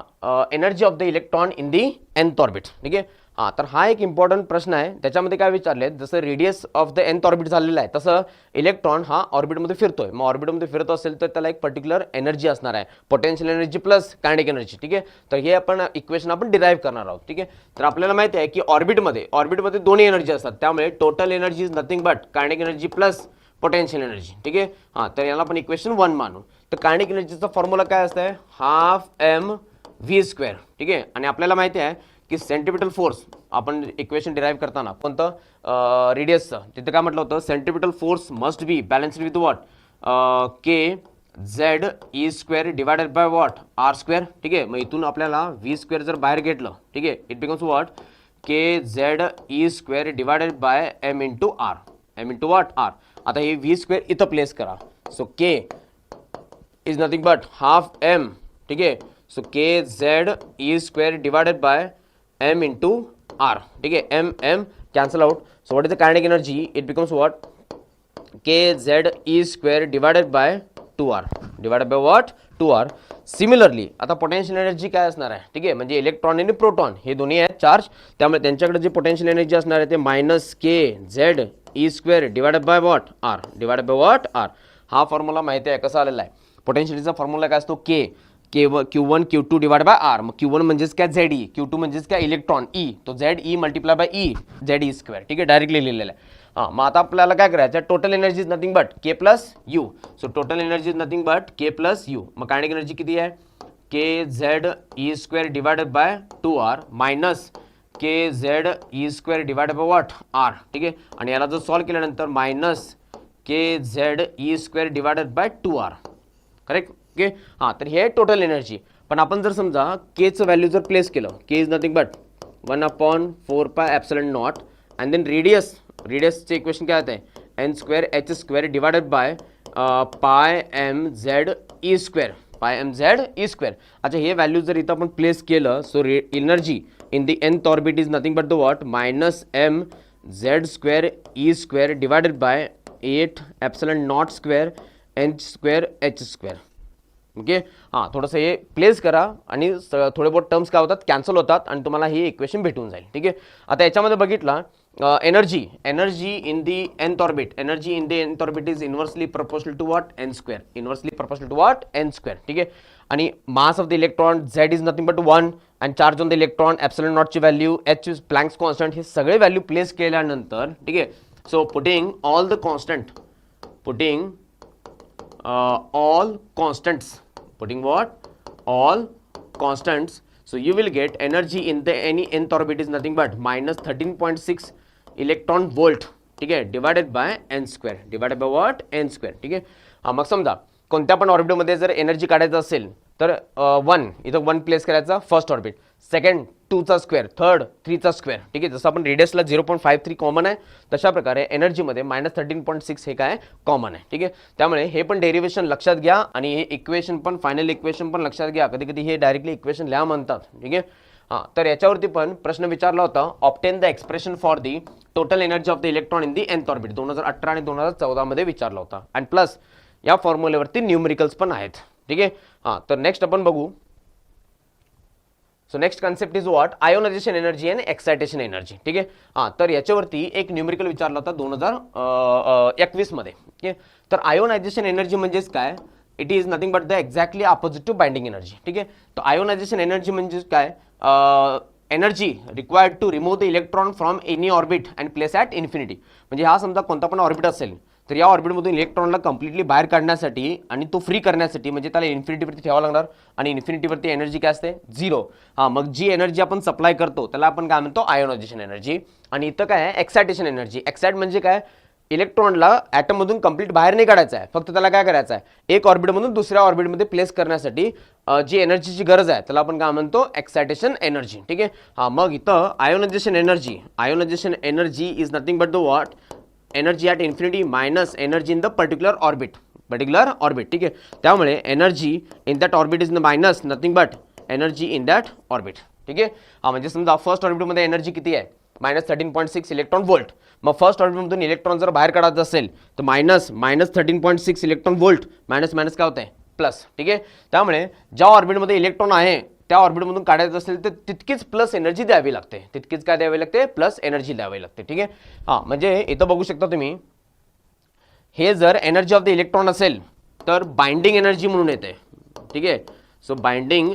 [SPEAKER 1] energy of the electron in the nth orbit. ठीक आहे. हां, तर हा एक इम्पॉर्टंट प्रश्न आहे. त्याच्यामध्ये काय विचारले, जसं radius of the nth orbit झालेला आहे तसं इलेक्ट्रॉन हा ऑर्बिटमध्ये फिरतोय. मग ऑर्बिटमध्ये फिरत असेल तर त्याला एक पर्टिक्युलर एनर्जी असणार आहे, potential energy plus kinetic energy. ठीक आहे. तर हे आपण इक्वेशन आपण डिराईव्ह करणार आहोत. ठीक आहे. तर आपल्याला माहिती आहे की ऑर्बिटमध्ये दोन्ही एनर्जी असतात. त्यामुळे total energy is nothing but kinetic energy plus potential energy. ठीक आहे. हां, तर याला आपण इक्वेशन 1 मानू. तर कायनेटिक एनर्जीचा फॉर्म्युला काय असतं, ½ mv². ठीक आहे. आणि आपल्याला माहिती आहे की सेंट्रिपिटल फोर्स आपण इक्वेशन डिराईव्ह करताना कोणतं रेडियसचं तिथे काय म्हटलं होतं, centripetal force must be balanced with what kz² divided by what r². ठीक आहे. मग इथून आपल्याला v² जर बाहेर घेतलं, ठीक आहे, it becomes what kz² divided by m into r. r. आता हे v² इथं प्लेस करा. So k is nothing but ½ m. ठीक आहे. So kz² divided by m into r. ठीक आहे. m cancel out. So what is the kinetic energy? It becomes what? kz² divided by 2r. Divided by what? 2r. Similarly आता potential energy काय असणार आहे, ठीक आहे, म्हणजे इलेक्ट्रॉन आणि प्रोटॉन हे दोन्ही आहेत चार्ज. त्यामुळे त्यांच्याकडे जे पोटेन्शियल एनर्जी असणार आहे ते -kz² divided by what r. Divided by what r. हा फॉर्म्युला माहिती आहे कसा आलेला आहे. पोटेन्शियलचा फॉर्म्युला काय असतो, Q1 Q2 divide by r. मग Q1 म्हणजेच काय Ze, Q2 म्हणजेच काय इलेक्ट्रॉन E, तो Ze multiply by E Ze². ठीक आहे. डायरेक्टली लिहिलेलं आहे. हां, मग आता आपल्याला काय करायचं आहे, total energy is nothing but k plus you. So total energy is nothing but k plus you. मग कायनेटिक एनर्जी किती आहे, kze² divided by 2r minus kze² divided by what r. ठीक आहे. आणि याला जर सॉल्व केल्यानंतर -kze² divided by 2r. Correct. Okay. हां, तर हे टोटल एनर्जी. पण आपण जर समजा केचं व्हॅल्यू जर प्लेस केलं, k is nothing but 1/4πε0 and then रेडियसचे इक्वेशन काय आहे, n² h² divided by πmze². अच्छा, हे व्हॅल्यू जर इथं आपण प्लेस केलं, so energy in the nth orbit is nothing but the what -mz²e² divided by 8ε0² n² h². Okay. हां, थोडंसं हे प्लेस करा आणि थोडे बहुत टर्म्स काय होतात, कॅन्सल होतात आणि तुम्हाला हे इक्वेशन भेटून जाईल. ठीक आहे. आता याच्यामध्ये बघितला energy in the nth orbit, energy in the nth orbit is inversely proportional to what n². Inversely proportional to what n². ठीक आहे. आणि mass of the electron Z is nothing but 1 and charge on the electron ε0 ची value h is Planck's constant. हे सगळे value place केल्यानंतर, ठीक आहे, so putting all the constant, all constants, so you will get energy in the any nth orbit is nothing but -13.6 electron volt. ठीक आहे. Divided by n². Divided by what n². ठीक आहे. हां, मग समजा कोणत्या पण ऑर्बिटमध्ये जर एनर्जी काढायचं असेल तर 1 इथं 1 प्लेस करायचा फर्स्ट ऑर्बिट, सेकंड 2चा स्क्वेअर, थर्ड 3चा स्क्वेअर. ठीक आहे. जसं आपण रेडियसला 0.53 कॉमन आहे तशा प्रकारे एनर्जीमध्ये -13.6 हे काय कॉमन आहे. ठीक आहे. त्यामुळे हे पण डेरिव्हेशन लक्षात घ्या आणि हे इक्वेशन पण, फायनल इक्वेशन पण लक्षात घ्या. कधी कधी हे डायरेक्टली इक्वेशन लिहा म्हणतात. ठीक आहे. हां, तर याच्यावरती पण प्रश्न विचारला होता, obtain the expression for the total energy of the electron in the nth orbit 2018 आणि 2014 मध्ये विचारला होता. अँड प्लस या फॉर्म्युलेवरती न्यूमरिकल्स पण आहेत. ठीक आहे. हां, तर नेक्स्ट आपण बघू. So next concept is what, ionisation energy and excitation energy. ठीक आहे. हां, तर याच्यावरती एक न्यूमेरिकल विचारला होता 2021 मध्ये. ठीक आहे. तर आयोनायझेशन एनर्जी म्हणजेच काय, it is nothing but the exactly opposite to binding energy. ठीक आहे. तर आयोनायझेशन एनर्जी म्हणजे काय, energy required to remove the electron from any orbit and place at infinity. म्हणजे हा समजा कोणता पण ऑर्बिट असेल तर या ऑर्बिटमधून इलेक्ट्रॉनला कम्प्लिटली बाहेर काढण्यासाठी आणि तो फ्री करण्यासाठी म्हणजे त्याला इन्फिनिटीवरती ठेवावं लागणार, आणि इन्फिनिटीवरती एनर्जी काय असते, 0. हां, मग जी एनर्जी आपण सप्लाय करतो त्याला आपण काय म्हणतो, आयोनायझेशन एनर्जी. आणि इथं काय आहे, एक्सायटेशन एनर्जी. एक्साइट म्हणजे काय, इलेक्ट्रॉनला ॲटममधून कंप्लीट बाहेर नाही काढायचं आहे, फक्त त्याला काय करायचं आहे, एक ऑर्बिटमधून दुसऱ्या ऑर्बिटमध्ये प्लेस करण्यासाठी जी एनर्जीची गरज आहे त्याला आपण काय म्हणतो, एक्सायटेशन एनर्जी. ठीक आहे. हां, मग इथं ionisation energy is nothing but the what, energy at infinity minus energy in the particular orbit. ठीक आहे. त्यामुळे energy in that orbit is minus nothing but energy in that orbit. ठीक आहे. हां, म्हणजे समजा फर्स्ट ऑर्बिटमध्ये एनर्जी किती आहे, -13.6 इलेक्ट्रॉन वोल्ट. मग फर्स्ट ऑर्बिटमधून इलेक्ट्रॉन जर बाहेर काढायचं असेल तर -13.6 इलेक्ट्रॉन वोल्ट मायनस काय होत आहे, प्लस. ठीक आहे. त्यामुळे ज्या ऑर्बिटमध्ये इलेक्ट्रॉन आहे त्या ऑर्बिटमधून काढायचं असेल तर तितकीच प्लस एनर्जी द्यावी लागते, तितकीच काय द्यावी लागते, प्लस एनर्जी द्यावी लागते. ठीक आहे. हां, म्हणजे इथं बघू शकता तुम्ही, हे जर एनर्जी ऑफ द इलेक्ट्रॉन असेल तर बाइंडिंग एनर्जी म्हणून येते. ठीक आहे. So binding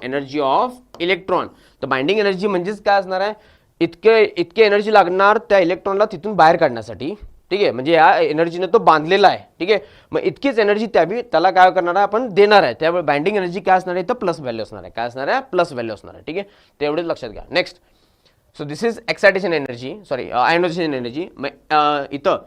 [SPEAKER 1] energy of electron. तर बाइंडिंग एनर्जी म्हणजेच काय असणार आहे, इतके एनर्जी लागणार त्या इलेक्ट्रॉनला तिथून बाहेर काढण्यासाठी. ठीक आहे. म्हणजे या एनर्जीने तो बांधलेला आहे. ठीक आहे. मग इतकीच एनर्जी त्याला काय करणार आहे, आपण देणार आहे. त्यामुळे बाइंडिंग एनर्जी काय असणार आहे, तर प्लस व्हॅल्यू असणार आहे. काय असणार आहे, प्लस व्हॅल्यू असणार आहे. ठीक आहे. ते एवढेच लक्षात घ्या. Next, so this is excitation energy, ionisation energy. इथं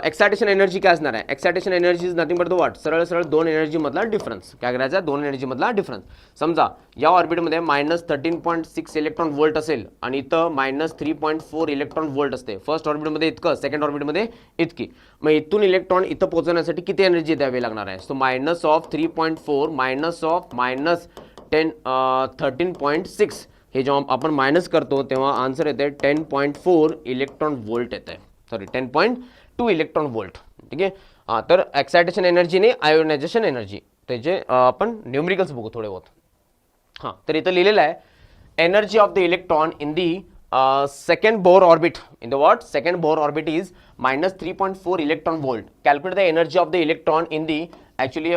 [SPEAKER 1] एक्सायटेशन एनर्जी काय असणार आहे, excitation energy is nothing but the what, सरळ दोन एनर्जी मधला डिफरन्स. काय करायचा, दोन एनर्जी मधला डिफरन्स. समजा या ऑर्बिटमध्ये -13.6 इलेक्ट्रॉन वोल्ट असेल आणि इथं -3.4 इलेक्ट्रॉन वोल्ट असते. फर्स्ट ऑर्बिटमध्ये इतकं, सेकंड ऑर्बिटमध्ये इतकी. मग इथून इलेक्ट्रॉन इथं पोहोचण्यासाठी किती एनर्जी द्यावी लागणार आहे, सो -3.4 -13.6. हे जेव्हा आपण मायनस करतो तेव्हा आन्सर येते 10.4 इलेक्ट्रॉन वोल्ट येते, 10.2 इलेक्ट्रॉन वोल्ट. ठीक आहे. हां, तर एक्सायटेशन एनर्जी आणि आयोनायझेशन एनर्जी त्याचे आपण न्यूमरिकल्स बघू थोडे बहुत. हां, तर इथं लिहिलेलं आहे, energy of the electron in the second bore orbit, in the what, second Bohr orbit is -3.4 electron volt. Calculate the energy of the electron in the, actually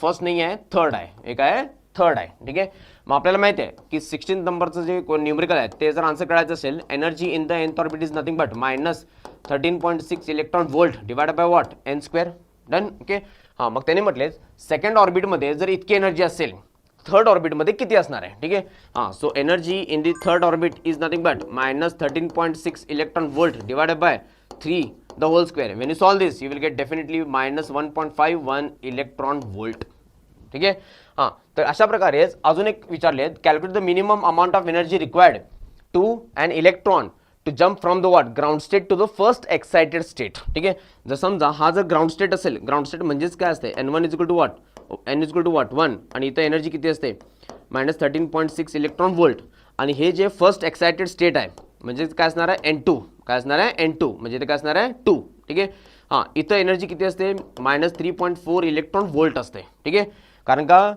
[SPEAKER 1] first नाही आहे, थर्ड आहे, एक आहे थर्ड आहे. ठीक आहे. मग आपल्याला माहिती आहे की 16 नंबरचं जे न्यूमरिकल आहे ते जर आन्सर करायचं असेल, energy in the nth orbit is nothing but -13.6 electron volt divided by what, n². Done. Okay. हां, मग त्याने म्हटले सेकंड ऑर्बिटमध्ये जर इतकी एनर्जी असेल, थर्ड ऑर्बिटमध्ये किती असणार आहे. ठीक आहे. हां, so energy in the third orbit is nothing but -13.6 electron volt divided by 3 the whole square. When you solve this you will get definitely -1.51 electron volt. ठीक आहे. हां, तर अशा प्रकारेच अजून एक विचारले, calculate the minimum amount of energy required to an electron to jump from the what, ground state to the first excited state. ठीक आहे. जर समजा हा जर ग्राउंड स्टेट असेल, ग्राउंड स्टेट म्हणजेच काय असते, n1 is equal to what, n is equal to what 1, आणि इथं एनर्जी किती असते, -13.6 इलेक्ट्रॉन वोल्ट. आणि हे जे फर्स्ट एक्साइटेड स्टेट आहे म्हणजे काय असणार आहे, n2. काय असणार आहे, n2 म्हणजे इथे काय असणार आहे, 2. ठीक आहे. हां, इथं एनर्जी किती असते, -3.4 इलेक्ट्रॉन वोल्ट असते. ठीक आहे. कारण का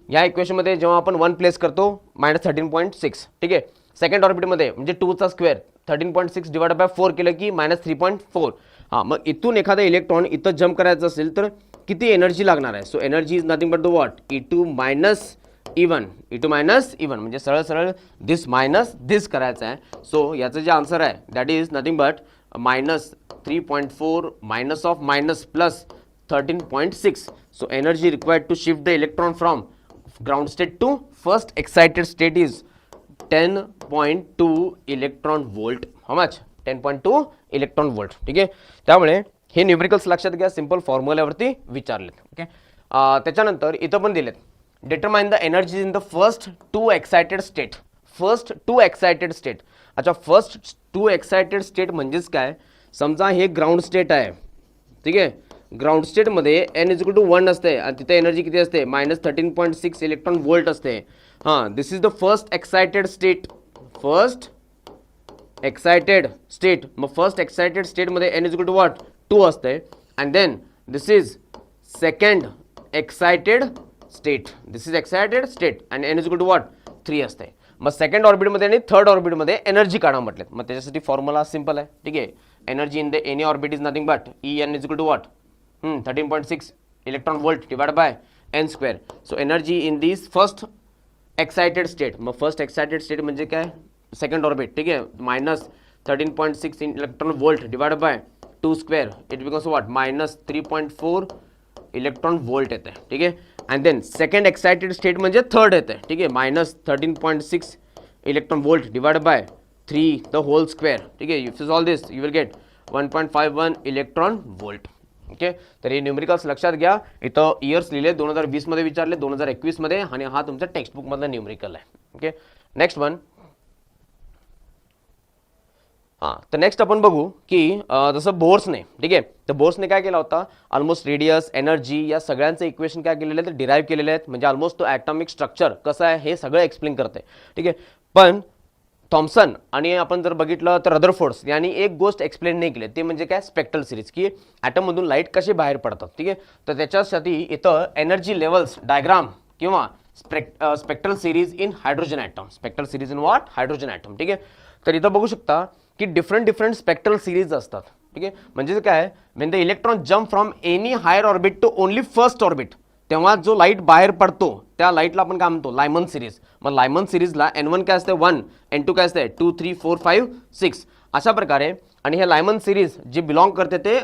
[SPEAKER 1] या इक्वेशनमध्ये जेव्हा आपण 1 प्लेस करतो -13.6. ठीक आहे. सेकंड ऑर्बिटमध्ये म्हणजे 2चा स्क्वेअर 13.6 डिवाइड बाय 4 केलं की -3.4. हां, मग इथून एखादा इलेक्ट्रॉन इथं जम्प करायचं असेल तर किती एनर्जी लागणार आहे, so energy is nothing but the what, E2 minus even म्हणजे सरळ दिस मायनस दिस करायचं आहे. सो याचं जे आन्सर आहे that is nothing but -3.4 minus of minus plus 13.6. So energy required to shift the electron from ground state to first excited state is 10.2 electron volt. How much? 10.2 electron volt. ठीक आहे. त्यामुळे हे numericals लक्षात घ्या, simple फॉर्म्युल्यावरती विचारलेत. Okay. त्याच्यानंतर इथं पण दिलेत, determine the energy in the first to excited state. अच्छा, फर्स्ट टू एक्साइटेड स्टेट म्हणजेच काय, समजा हे ग्राउंड स्टेट आहे. ठीक आहे. ग्राउंड स्टेटमध्ये n इज इक्वल टू 1 असते आणि तिथे एनर्जी किती असते, -13.6 इलेक्ट्रॉन वोल्ट असते. हां, this is the first excited state. मग फर्स्ट एक्साइटेड स्टेटमध्ये n is equal to what, 2 असते and then this is second excited state. This is excited state and n is equal to what 3 असते. मग second ऑर्बिटमध्ये आणि third ऑर्बिटमध्ये energy काढा म्हटलेत. मग त्याच्यासाठी फॉर्म्युला सिंपल आहे. ठीक आहे, energy in the any orbit is nothing but En is equal to what 13.6 electron volt divide by n square. So energy in this first excited state. मग first excited state म्हणजे काय, second orbit. ठीक आहे, minus 13.6 electron volt divide by 2 square, it becomes what minus 3.4 electron volt येते. ठीक आहे, and then second excited state म्हणजे third येते. ठीक आहे, minus 13.6 electron volt divide by 3 the whole square. ठीक आहे, if is all this you will get 1.51 electron volt. Okay, तर हे न्यूमेरिकल्स लक्षात घ्या. इथं इयर्स लिहिले 2020 मध्ये विचारले, 2021 मध्ये, आणि हा तुमचा टेक्स्टबुक मधला न्यूमेरिकल आहे. Okay, next one. हां, तर नेक्स्ट आपण बघू की जसं बोर्सने, ठीक आहे, तर बोर्सने काय केला होता, ऑलमोस्ट रेडियस, एनर्जी या सगळ्यांचं इक्वेशन काय केलेलं आहे, ते डिराईव्ह केलेले आहेत. म्हणजे ऑलमोस्ट तो ॲटॉमिक स्ट्रक्चर कसं आहे हे सगळं एक्सप्लेन करते. ठीक आहे, पण थॉम्सन आणि आपण जर बघितलं तर रदरफोर्ड्स यांनी एक गोष्ट एक्सप्लेन नाही केली, ते म्हणजे काय, स्पेक्ट्रल सिरीज, की ॲटममधून लाईट कसे बाहेर पडतात. ठीक आहे, तर त्याच्यासाठी इथं एनर्जी लेवल्स डायग्राम किंवा spectral series in hydrogen atom. Spectral series in what, hydrogen atom. ठीक आहे, तर इथं बघू शकता की डिफरंट स्पेक्ट्रल सिरीज असतात. ठीक आहे, म्हणजे काय, when the electron jump from any higher orbit to only first orbit, तेव्हा जो लाईट बाहेर पडतो त्या लाईटला आपण काय म्हणतो, लायमन सिरीज. मग लायमन सिरीजला N1 काय असते 1, N2 काय असते 2, 3, 4, 5, 6 अशा प्रकारे. आणि हे लायमन सिरीज जे बिलॉंग करते ते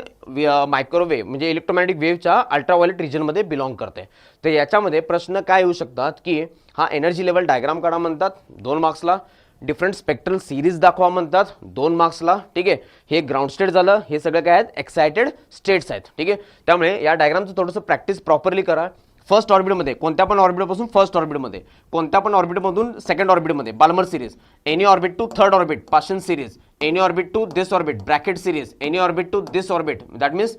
[SPEAKER 1] मायक्रोवेव्ह म्हणजे इलेक्ट्रोमॅग्नेटिक वेव्हच्या अल्ट्राव्हायोलेट रिजनमध्ये बिलॉंग करते. तर याच्यामध्ये प्रश्न काय येऊ शकतात की हा एनर्जी लेवल डायग्राम काढा म्हणतात 2 मार्क्सला, डिफरंट स्पेक्ट्रल सिरीज दाखवा म्हणतात 2 मार्क्सला. ठीक आहे, हे ग्राउंड स्टेट झालं, हे सगळं काय आहेत, एक्साइटेड स्टेट्स आहेत. ठीक आहे, त्यामुळे या डायग्रामचं थोडंसं प्रॅक्टिस प्रॉपरली करा. फर्स्ट ऑर्बिटमध्ये कोणत्या पण ऑर्बिटपासून फर्स्ट ऑर्बिटमध्ये, कोणत्या पण ऑर्बिटमधून सेकंड ऑर्बिटमध्ये Balmer series, any orbit to third orbit Paschen series, any orbit to this orbit Brackett series, any orbit to this orbit that means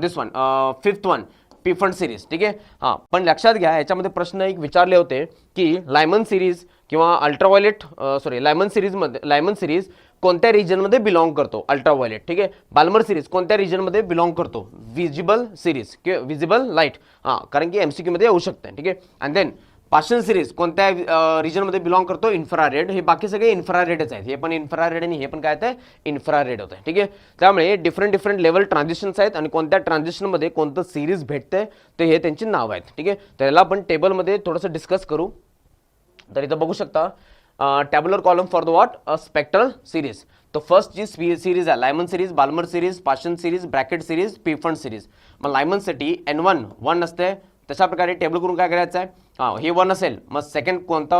[SPEAKER 1] this one fifth one Pfund series. ठीक आहे, हां, पण लक्षात घ्या याच्यामध्ये प्रश्न एक विचारले होते की लायमन सिरीज किंवा अल्ट्राव्हायोलेट लायमन सिरीज कोणत्या रिजनमध्ये बिलॉंग करतो, अल्ट्राव्हायोलेट. ठीक आहे, बाल्मर सिरीज कोणत्या रिजनमध्ये बिलॉंग करतो, विजिबल सिरीज किंवा विजिबल लाईट. हां, कारण की MCQ मध्ये येऊ शकते. ठीक आहे, अँड देन पाशन सिरीज कोणत्या रिजनमध्ये बिलॉंग करतो, इन्फ्रारेड. हे बाकी सगळे इन्फ्रारेडच आहेत, हे पण इन्फ्रारेड आणि हे पण काय आहे, इन्फ्रारेड होतं. ठीक आहे, त्यामुळे डिफरंट लेवल ट्रान्झिशन्स आहेत आणि कोणत्या ट्रान्झिशनमध्ये कोणतं सिरीज भेटते ते हे त्यांची नाव आहेत. ठीक आहे, त्याला आपण टेबलमध्ये थोडंसं डिस्कस करू. तर इथं बघू शकता tabular column for the what, spectral series. तर फर्स्ट जी सिरीज आहे Lyman series, Balmer series, Paschen series, Brackett series, Pfund series. मग लायमनसाठी N1 1 असते, तशा प्रकारे टेबल करून काय करायचं आहे, हां, हे 1 असेल, मग सेकंड कोणता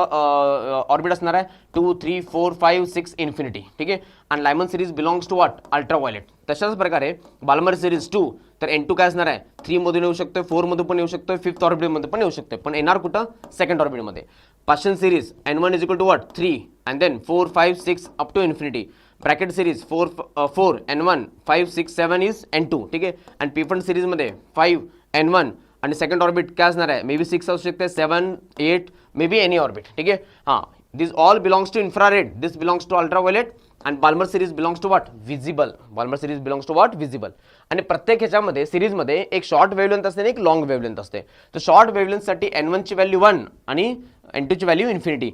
[SPEAKER 1] ऑर्बिट असणार आहे 2, 3, 4, 5, 6 इन्फिनिटी. ठीक आहे, आणि Lyman series belongs to what, ultraviolet. तशाच प्रकारे बाल्मर सिरीज 2, तर N2 काय असणार आहे 3 मधून येऊ शकतोय, 4 मधून पण येऊ शकतोय, फिफ्थ ऑर्बिटमध्ये पण येऊ शकतोय, पण येणार कुठं, सेकंड ऑर्बिटमध्ये. Paschen series N1 is equal to what 3 and then 4, 5, 6 up to infinity. Brackett series 4 N1, 5, 6, 7 is N2. ठीक आहे, आणि पिफंड सिरीजमध्ये 5 N1 आणि सेकंड ऑर्बिट काय असणार आहे, मे बी 6 असू शकते, 7, 8 मे बी एनी ऑर्बिट. ठीक आहे, हां, this all belongs to infrared, this belongs to ultraviolet, आणि Balmer series belongs to what, visible. Balmer series belongs to what, visible. आणि प्रत्येक ह्याच्यामध्ये सिरीजमध्ये एक शॉर्ट वेवलेंथ असते आणि एक लॉंग वेवलेंथ असते. तर शॉर्ट वेवलेंथसाठी N1 ची व्हॅल्यू 1 आणि N2 ची व्हॅल्यू इन्फिनिटी.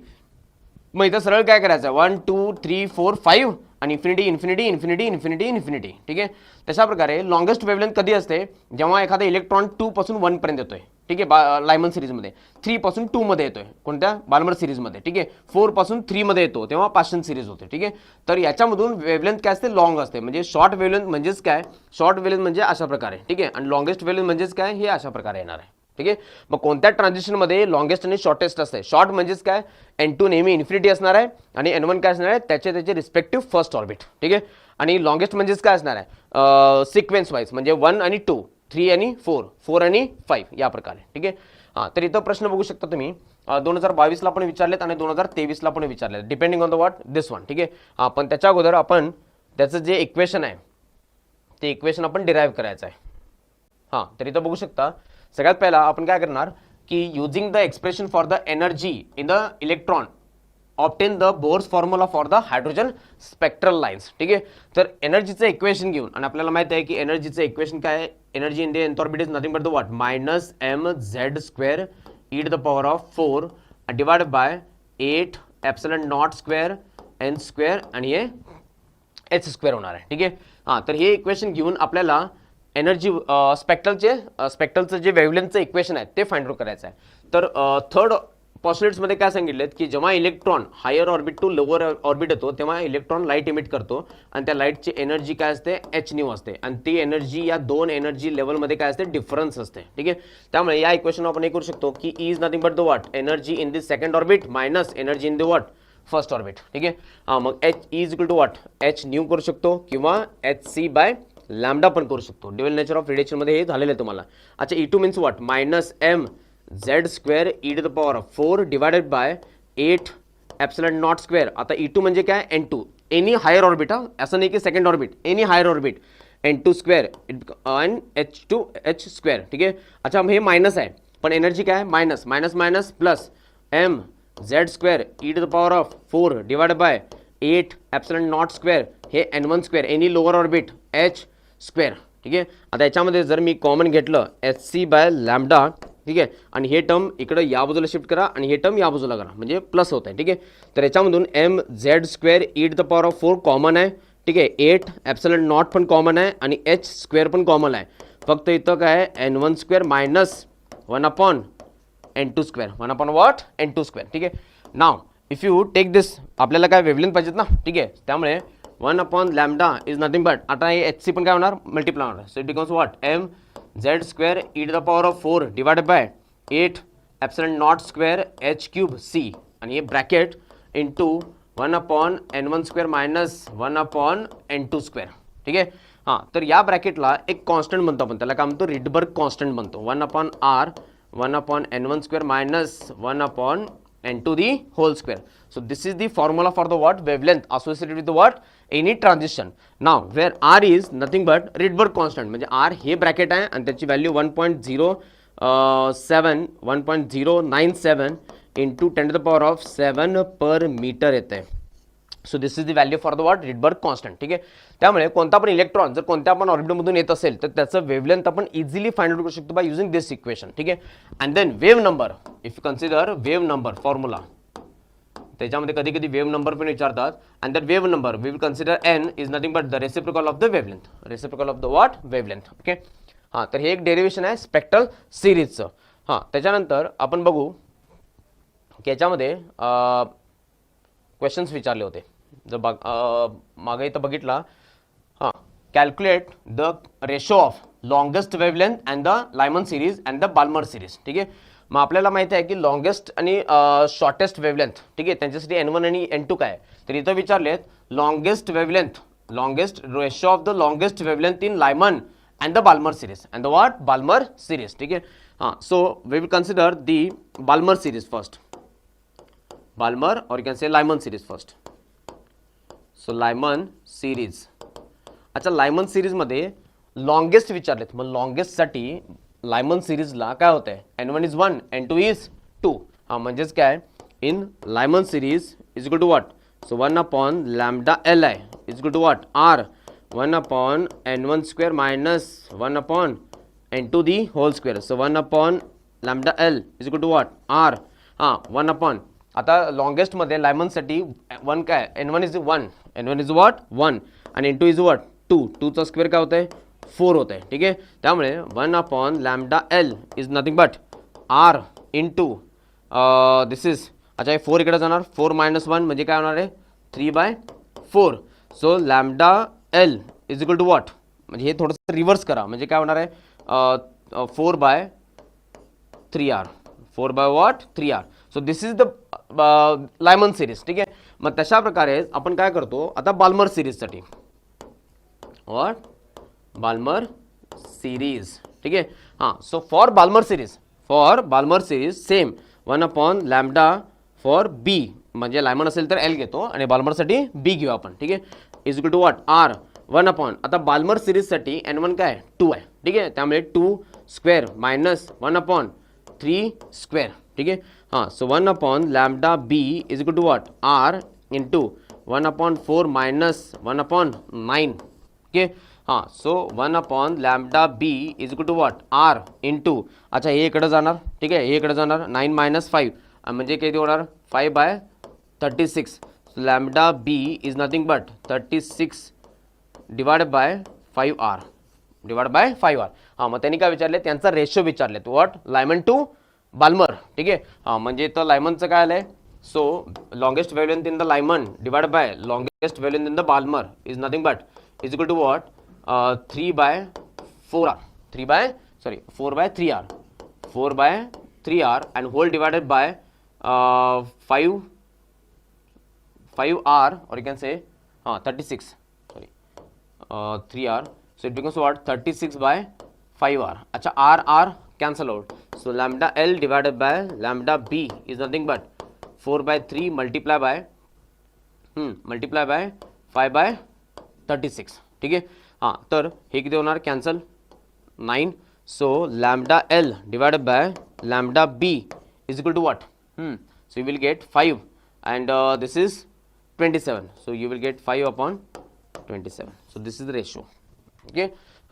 [SPEAKER 1] मग इथं सरळ काय करायचं, 1, 2, 3, 4, 5 आणि infinity infinity infinity infinity infinity. ठीक आहे, तशा प्रकारे लॉंगेस्ट वेवलेंथ कधी असते, जेव्हा एखादा इलेक्ट्रॉन 2 पासून 1 पर्यंत येतोय. ठीक आहे, लायमन सिरीजमध्ये 3 पासून 2 मध्ये येतोय, कोणत्या, बाल्मर सिरीजमध्ये. ठीक आहे, 4 पासून 3 मध्ये येतो तेव्हा पाशन सिरीज होते. ठीक आहे, तर याच्यामधून वेवलेंथ काय असते, लॉंग असते. म्हणजे शॉर्ट वेवलेंथ म्हणजेच काय, शॉर्ट वेवलेंथ म्हणजे अशा प्रकारे. ठीक आहे, आणि लॉंगेस्ट वेवलेंथ म्हणजेच काय, हे अशा प्रकारे येणार आहे. ठीक आहे, मग कोणत्या ट्रान्झिशनमध्ये लॉंगेस्ट आणि शॉर्टेस्ट असते. शॉर्ट म्हणजेच काय, N2 नेहमी इन्फिनिटी असणार आहे आणि N1 काय असणार आहे, त्याचे रिस्पेक्टिव्ह फर्स्ट ऑर्बिट. ठीक आहे, आणि लॉंगेस्ट म्हणजेच काय असणार आहे, सिक्वेन्स वाईज, म्हणजे 1 आणि 2, 3 आणि 4, 4 आणि 5 या प्रकारे. ठीक आहे, हां, तर इथं प्रश्न बघू शकता तुम्ही 2022ला पण विचारलेत आणि 2023ला पण विचारलेत, depending on the what this one. ठीक आहे, हां, पण त्याच्या अगोदर आपण त्याचं जे इक्वेशन आहे ते इक्वेशन आपण डिराईव्ह करायचं आहे. हां, तर इथं बघू शकता सगळ्यात पहिला आपण काय करणार की using the expression for the energy in the electron obtain the Bohr's formula for the hydrogen spectral lines. ठीक आहे, तर एनर्जीचं इक्वेशन घेऊन, आणि आपल्याला माहिती आहे की एनर्जीचं इक्वेशन काय आहे, energy in the nth orbit is nothing but the what minus mz² e to the power of 4 divided by 8 epsilon not square n square आणि हे h स्क्वेअर होणार आहे. ठीक आहे, हां, तर हे इक्वेशन घेऊन आपल्याला एनर्जी स्पेक्ट्रलचं जे वेव्हलेंथचं इक्वेशन आहे ते फाइंड आउट करायचं आहे. तर थर्ड पॉस्युलेट्समध्ये काय सांगितलेत की जेव्हा electron higher orbit to lower orbit येतो तेव्हा इलेक्ट्रॉन लाईट इमिट करतो आणि त्या लाईटची एनर्जी काय असते, एच न्यू असते, आणि ती एनर्जी या दोन एनर्जी लेवलमध्ये काय असते, डिफरन्स असते. ठीक आहे, त्यामुळे या इक्वेशन आपण हे करू शकतो की E is nothing but the what energy in the second orbit minus energy in the what first orbit. ठीक आहे, हां, मग h is equal to what h nu करू शकतो किंवा एच सी बाय लॅम्डा पण करू शकतो. ड्युअल नेचर ऑफ रेडिएशनमध्ये हे झालेलं आहे तुम्हाला. अच्छा, E two means what minus M Z square E to the power of 4 divided by 8 epsilon not square. आता ई टू म्हणजे काय, N two, any higher orbit, असं नाही की second orbit, any higher orbit N two square and H two H square. ठीक आहे, अच्छा, हे मायनस आहे पण एनर्जी काय, minus minus minus plus M Z square E to the power of 4 divided by 8 epsilon not square हे n1 square any lower orbit H square. ठीक आहे, आता याच्यामध्ये जर मी कॉमन घेतलं एच सी बाय लॅम्डा, ठीक आहे, आणि हे टर्म इकडं या बाजूला शिफ्ट करा आणि हे टर्म या बाजूला करा म्हणजे प्लस होत आहे. ठीक आहे, तर याच्यामधून M Z square E to the power of 4 common आहे. ठीक आहे, 8 एप्सिलॉन नॉट पण कॉमन आहे आणि एच स्क्वेअर पण कॉमन आहे. फक्त इथं काय n1 square minus 1 upon n2 square, 1 upon what n2 square. ठीक आहे, now if you take this, आपल्याला काय वेव्हलेंथ पाहिजेत ना. ठीक आहे, त्यामुळे 1 upon lambda is nothing but, आता हे एच सी पण काय होणार, मल्टिप्लाय होणार. So it becomes what M Z square E to the power of 4 divided by 8 epsilon not square H cube C आणि हे bracket into 1 upon n1 square minus 1 upon n2 square. ठीक आहे, हां, तर या ब्रॅकेटला एक कॉन्स्टंट म्हणतो आपण, त्याला काय म्हणतो, रिडबर्ग कॉन्स्टंट म्हणतो. 1 upon R 1 upon n1 square minus 1 upon n2 the whole square. So this is the formula for the what wavelength associated with the what any transition. Now where r is nothing but Rydberg constant म्हणजे r हे bracket आहे आणि त्याची value 1.097 into 10 to the power of 7 per meter येते. So this is the value for the what Rydberg constant. ठीक आहे, त्यामुळे कोणता पण इलेक्ट्रॉन जर कोणत्या पण ऑर्बिटमधून येत असेल तर त्याचं वेव्हलेंथ आपण इझिली फाइंड आउट करू शकतो बाय युजिंग दिस इक्वेशन. ठीक आहे, and then wave number, if you consider wave number formula, त्याच्यामध्ये कधी कधी वेव्ह नंबर पण विचारतात. And that wave number we will consider N is nothing but the reciprocal of the wavelength, reciprocal of the what wavelength. Okay, हां, तर हे एक derivation आहे स्पेक्ट्रल सिरीजचं. हां, त्याच्यानंतर आपण बघू की याच्यामध्ये क्वेश्चन्स विचारले होते. जर मागे इथं बघितला, हां, calculate the ratio of longest wavelength and the Lyman series and the Balmer series. ठीक आहे, मग आपल्याला माहिती आहे की लॉंगेस्ट आणि शॉर्टेस्ट वेव्हलेंथ, ठीक आहे, त्यांच्यासाठी n1 आणि n2 काय, तर इथं विचारलेत longest wavelength, longest ratio of the longest wavelength in Lyman and the Balmer series and the what Balmer series. ठीक आहे, हां, so we will consider the Balmer series first, Balmer और you can say Lyman series first. So Lyman series, अच्छा, Lyman सिरीजमध्ये longest विचारलेत, मग लॉंगेस्टसाठी Lyman सिरीजला काय होतं आहे, n1 इज 1 n2 इज 2. हां, म्हणजेच काय, in Lyman series is equal to what, so 1 upon lambda L I is equal to what R 1 upon n1 square minus 1 upon n2 the whole square. So 1 upon lambda L is equal to what R, हां, 1 upon, आता लॉंगेस्टमध्ये लायमनसाठी 1 काय, n1 is 1, n1 is what 1 आणि n2 is what 2, 2चा square काय होतं आहे 4 होतं आहे. ठीक आहे, त्यामुळे 1 upon lambda L is nothing but R into this is, अच्छा, हे 4 इकडे जाणार, 4 मायनस 1 म्हणजे काय होणार आहे 3/4. So lambda L is equal to what, म्हणजे हे थोडंसं रिव्हर्स करा, म्हणजे काय होणार आहे 4/3r, 4/3r. So this is the Lyman series. ठीक आहे, मग तशा प्रकारे आपण काय करतो आता बाल्मर सिरीजसाठी, व्हॉट बाल्मर सिरीज. ठीक आहे, हां, so for Balmer series same 1 upon lambda for B, म्हणजे लायमन असेल तर एल घेतो आणि बाल्मरसाठी बी घेऊ आपण. ठीक आहे, is equal to what R 1 upon, आता बाल्मर सिरीजसाठी n1 काय 2 आहे. ठीक आहे, त्यामुळे 2 स्क्वेअर मायनस 1 अपॉन 3 स्क्वेअर. ठीक आहे. हां, so 1 upon lambda B is equal to what R into 1 upon 4 minus 1 upon 9. Okay. हां, so 1 upon lambda B is equal to what R into, अच्छा हे इकडे जाणार. ठीक आहे, हे इकडे जाणार 9 मायनस 5 म्हणजे किती होणार 5/36. Lambda B is nothing but 36 divide by 5r divide by 5r. हां, मग त्यांनी काय विचारले, त्यांचा रेशो विचारलेत व्हॉट लायमन टू बाल्मर. ठीक आहे. हां, म्हणजे इथं लायमनचं काय आलंय, so longest wavelength in the Lyman divide by longest wavelength in the Balmer is nothing but is equal to what 3/4r 4/3r and whole divided by 5r, or you can say 36, sorry 3r, so it becomes what 36/5r. अच्छा r cancel out, so lambda l divided by lambda b is nothing but 4/3 multiply by 5/36. ठीक आहे. हां, तर हे किती होणार cancel 9. So lambda L divided by lambda B is equal to what, so you will get 5 and this is 27. So you will get 5/27. So this is the ratio. Okay.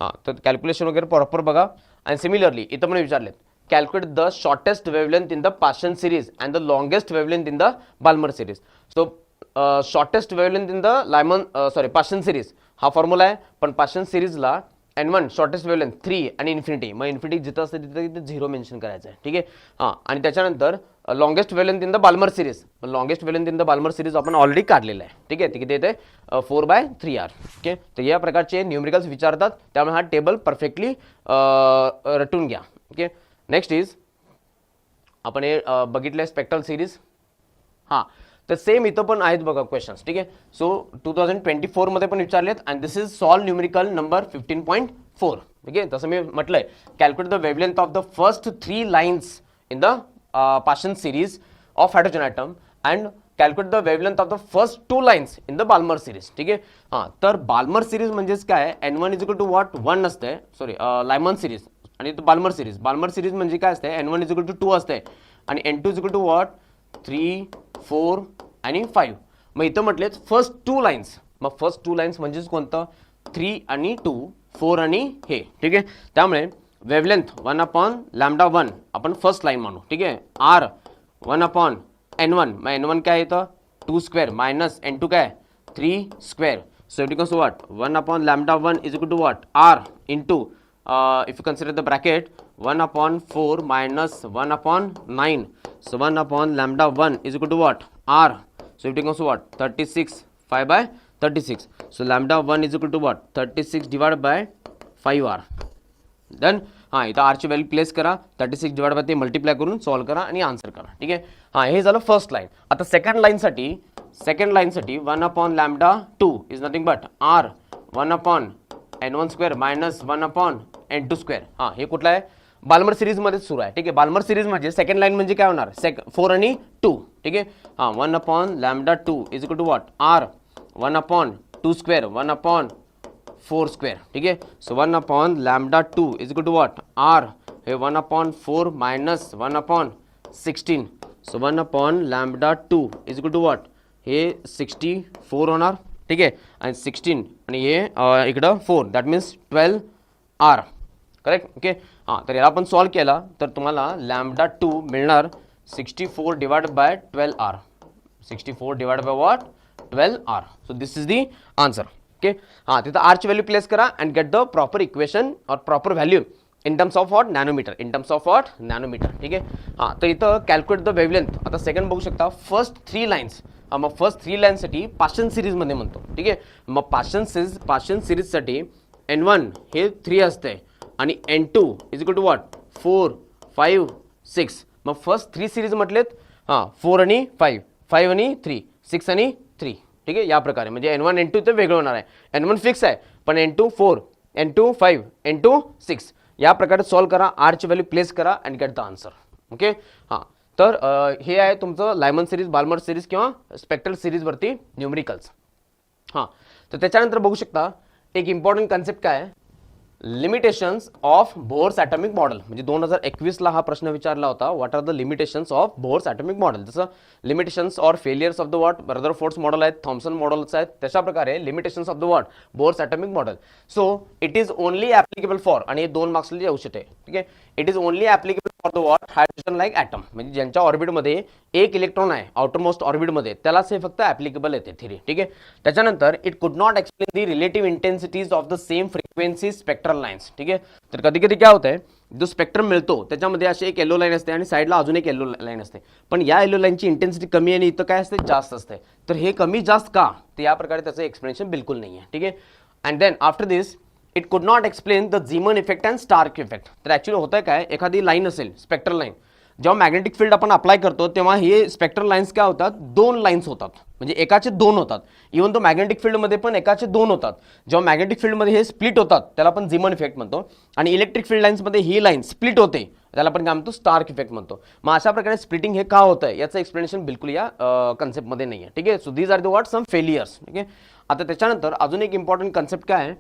[SPEAKER 1] हां, तर calculation वगैरे प्रॉपर बघा. And similarly इथं पण विचारलेत, calculate the shortest wavelength in the Paschen series and the longest wavelength in the Balmer series. So shortest wavelength in the Paschen series हा formula आहे, पण पाशन सिरीजला N1 शॉर्टेस्ट वेवलेंथ 3 आणि infinity, मग infinity जिथं असते तिथे 0 मेन्शन करायचं आहे. ठीक आहे. हां, आणि त्याच्यानंतर longest wavelength in the Balmer series, longest wavelength in the Balmer series आपण ऑलरेडी काढलेलं आहे. ठीक आहे. ते किती येते 4/3r. ओके. तर या प्रकारचे न्यूमेरिकल्स विचारतात, त्यामुळे हा टेबल परफेक्टली रटून घ्या. ओके. नेक्स्ट इज आपण हे बघितलं स्पेक्ट्रल सिरीज. हां, तर सेम इथं पण आहेत बघा क्वेश्चन्स. ठीक आहे. सो 2024 मध्ये पण विचारलेत and this is solve numerical number 15.4. ठीक आहे. तसं मी म्हटलंय, calculate the wavelength of the first 3 lines in the Paschen series of hydrogen atom and calculate the wavelength of the first 2 lines in the Balmer series. ठीक आहे. हां, तर Balmer series म्हणजेच काय, N1 is equal to what 1 असते, sorry Lyman series, आणि Balmer series म्हणजे काय असते, N1 इज इक्वल टू 2 असते आणि N2 is equal to what 3, 4 आणि 5. मग इथं म्हटलेच फर्स्ट 2 लाईन्स, मग फर्स्ट 2 लाईन्स म्हणजेच कोणतं 3 आणि 2, 4 आणि हे. ठीक आहे. त्यामुळे वेवलेंथ 1/λ1 आपण फर्स्ट लाईन मानू. ठीक आहे. r 1/n1, मग n1 काय येतं 2 स्क्वेअर मायनस n2 काय 3 square. So it equals to what 1/λ1 is equal to what r into if you consider the bracket 1/4 minus 1/9, so 1/λ1 is equal to what r, so it becomes what 36 5/36. so λ1 is equal to what 36 divided by 5r. Then हां, इथं r ची value place करा, 36 divide by ते multiply करून solve करा आणि answer करा. ठीक आहे. हां, हे झालं फर्स्ट लाईन. आता सेकंड लाईनसाठी 1/λ2 is nothing but r 1/n1 square minus 1/n2 square. हां, हे कुठलं आहे, बाल्मर सिरीजमध्येच सुरू आहे. ठीक आहे. बाल्मर सिरीज म्हणजे सेकंड लाईन म्हणजे काय होणार 4 आणि 2. ठीक आहे. हां, 1/λ2 is equal to what r 1/2 square 1/4 square. ठीक आहे. So 1/λ2 is equal to what r हे 1/4 minus 1/16. So 1/λ2 is equal to what हे 64 होणार. ठीक आहे. आणि 16 आणि हे इकडं 4, that means 12r. Correct. Okay. हां, तर याला आपण सॉल्व केला तर तुम्हाला λ2 मिळणार 64 divided by 12r. 64 divided by what 12r. So this is the answer. Okay. हां, तिथं r ची व्हॅल्यू प्लेस करा and get the proper equation और proper value in terms of what nanometer, in terms of what nanometer. ठीक आहे. हां, तर इथं कॅल्क्युलेट द वेवलेंथ. आता सेकंड बघू शकता फर्स्ट 3 लाईन्स. मग फर्स्ट 3 लाईनसाठी पाशन सिरीजमध्ये म्हणतो. ठीक आहे. मग पाशन सिरीजसाठी N1 हे 3 असते आणि N2 is equal to what 4, 5, 6. मग फर्स्ट 3 सिरीज म्हटलेत, हां 4 आणि 5, 5 आणि 3, 6 आणि 3. ठीक आहे. या प्रकारे म्हणजे N1 N2 ते वेगळं होणार आहे. N1 फिक्स आहे, पण N2 4, N2 5, N2 6. या प्रकारे सॉल्व करा, r ची व्हॅल्यू प्लेस करा and get the answer. Okay. हां, तर हे आहे तुमचं लायमन सिरीज, बाल्मर सिरीज किंवा स्पेक्ट्रल सिरीजवरती न्यूमरिकल्स. हां, तर त्याच्यानंतर बघू शकता एक इम्पॉर्टंट कन्सेप्ट काय आहे, limitations of Bohr's atomic model, म्हणजे 2021ला हा प्रश्न विचारला होता, what are the limitations of Bohr's atomic model. जसं limitations or failures of the what Rutherford's model आहेत, थॉम्सन मॉडेल्स आहेत, तशा प्रकारे लिमिटेशन्स ऑफ द व्हॉट बोर्स ॲटॉमिक मॉडेल. So it is only applicable for, आणि हे 2 मार्क्सला येऊ शकते, ठीक आहे. It is only applicable for the what hydrogen like atom, म्हणजे ज्यांच्या ऑर्बिटमध्ये एक इलेक्ट्रॉन आहे आउटर मोस्ट ऑर्बिटमध्ये, त्यालाच हे फक्त ॲप्लिकेबल येते थिरी, ठीक आहे. त्याच्यानंतर it could not explain the relative intensities of the same frequency spectral lines, ठीक आहे. तर कधी कधी काय होतंय, जो स्पेक्ट्रम मिळतो त्याच्यामध्ये अशी एक येलो लाईन असते आणि साईडला अजून एक येलो लाईन असते, पण या येलो लाईनची इंटेन्सिटी कमी आणि इथं काय असते, जास्त असते. तर हे कमी जास्त का, तर या प्रकारे त्याचं एक्सप्लेनेशन बिलकुल नाही आहे, ठीक आहे. And then after this it could not explain the Zeeman effect and Stark effect. तर ॲक्च्युली होतं काय, एखादी लाईन असेल स्पेक्ट्रल लाईन, जेव्हा मॅग्नेटिक फील्ड आपण अप्लाय करतो तेव्हा हे स्पेक्ट्रल लाईन्स काय होतात, 2 लाईन्स होतात, म्हणजे एकाचे 2 होतात. इव्हन तो मॅग्नेटिक फील्डमध्ये पण एकाचे 2 होतात. जेव्हा मॅग्नेटिक फील्डमध्ये हे स्प्लिट होतात त्याला आपण झीमन इफेक्ट म्हणतो, आणि इलेक्ट्रिक फील्ड लाईन्समध्ये ही लाईन स्प्लिट होते त्याला आपण काय म्हणतो, स्टार्क इफेक्ट म्हणतो. मग अशा प्रकारे स्प्लिटिंग हे का होतं याचं एक्सप्लेनेशन बिलकुल या कन्सेप्टमध्ये नाही आहे, ठीक आहे. So these are the what some failures, ठीक आहे. आता त्याच्यानंतर अजून एक इम्पॉर्टंट कन्सेप्ट काय आहे,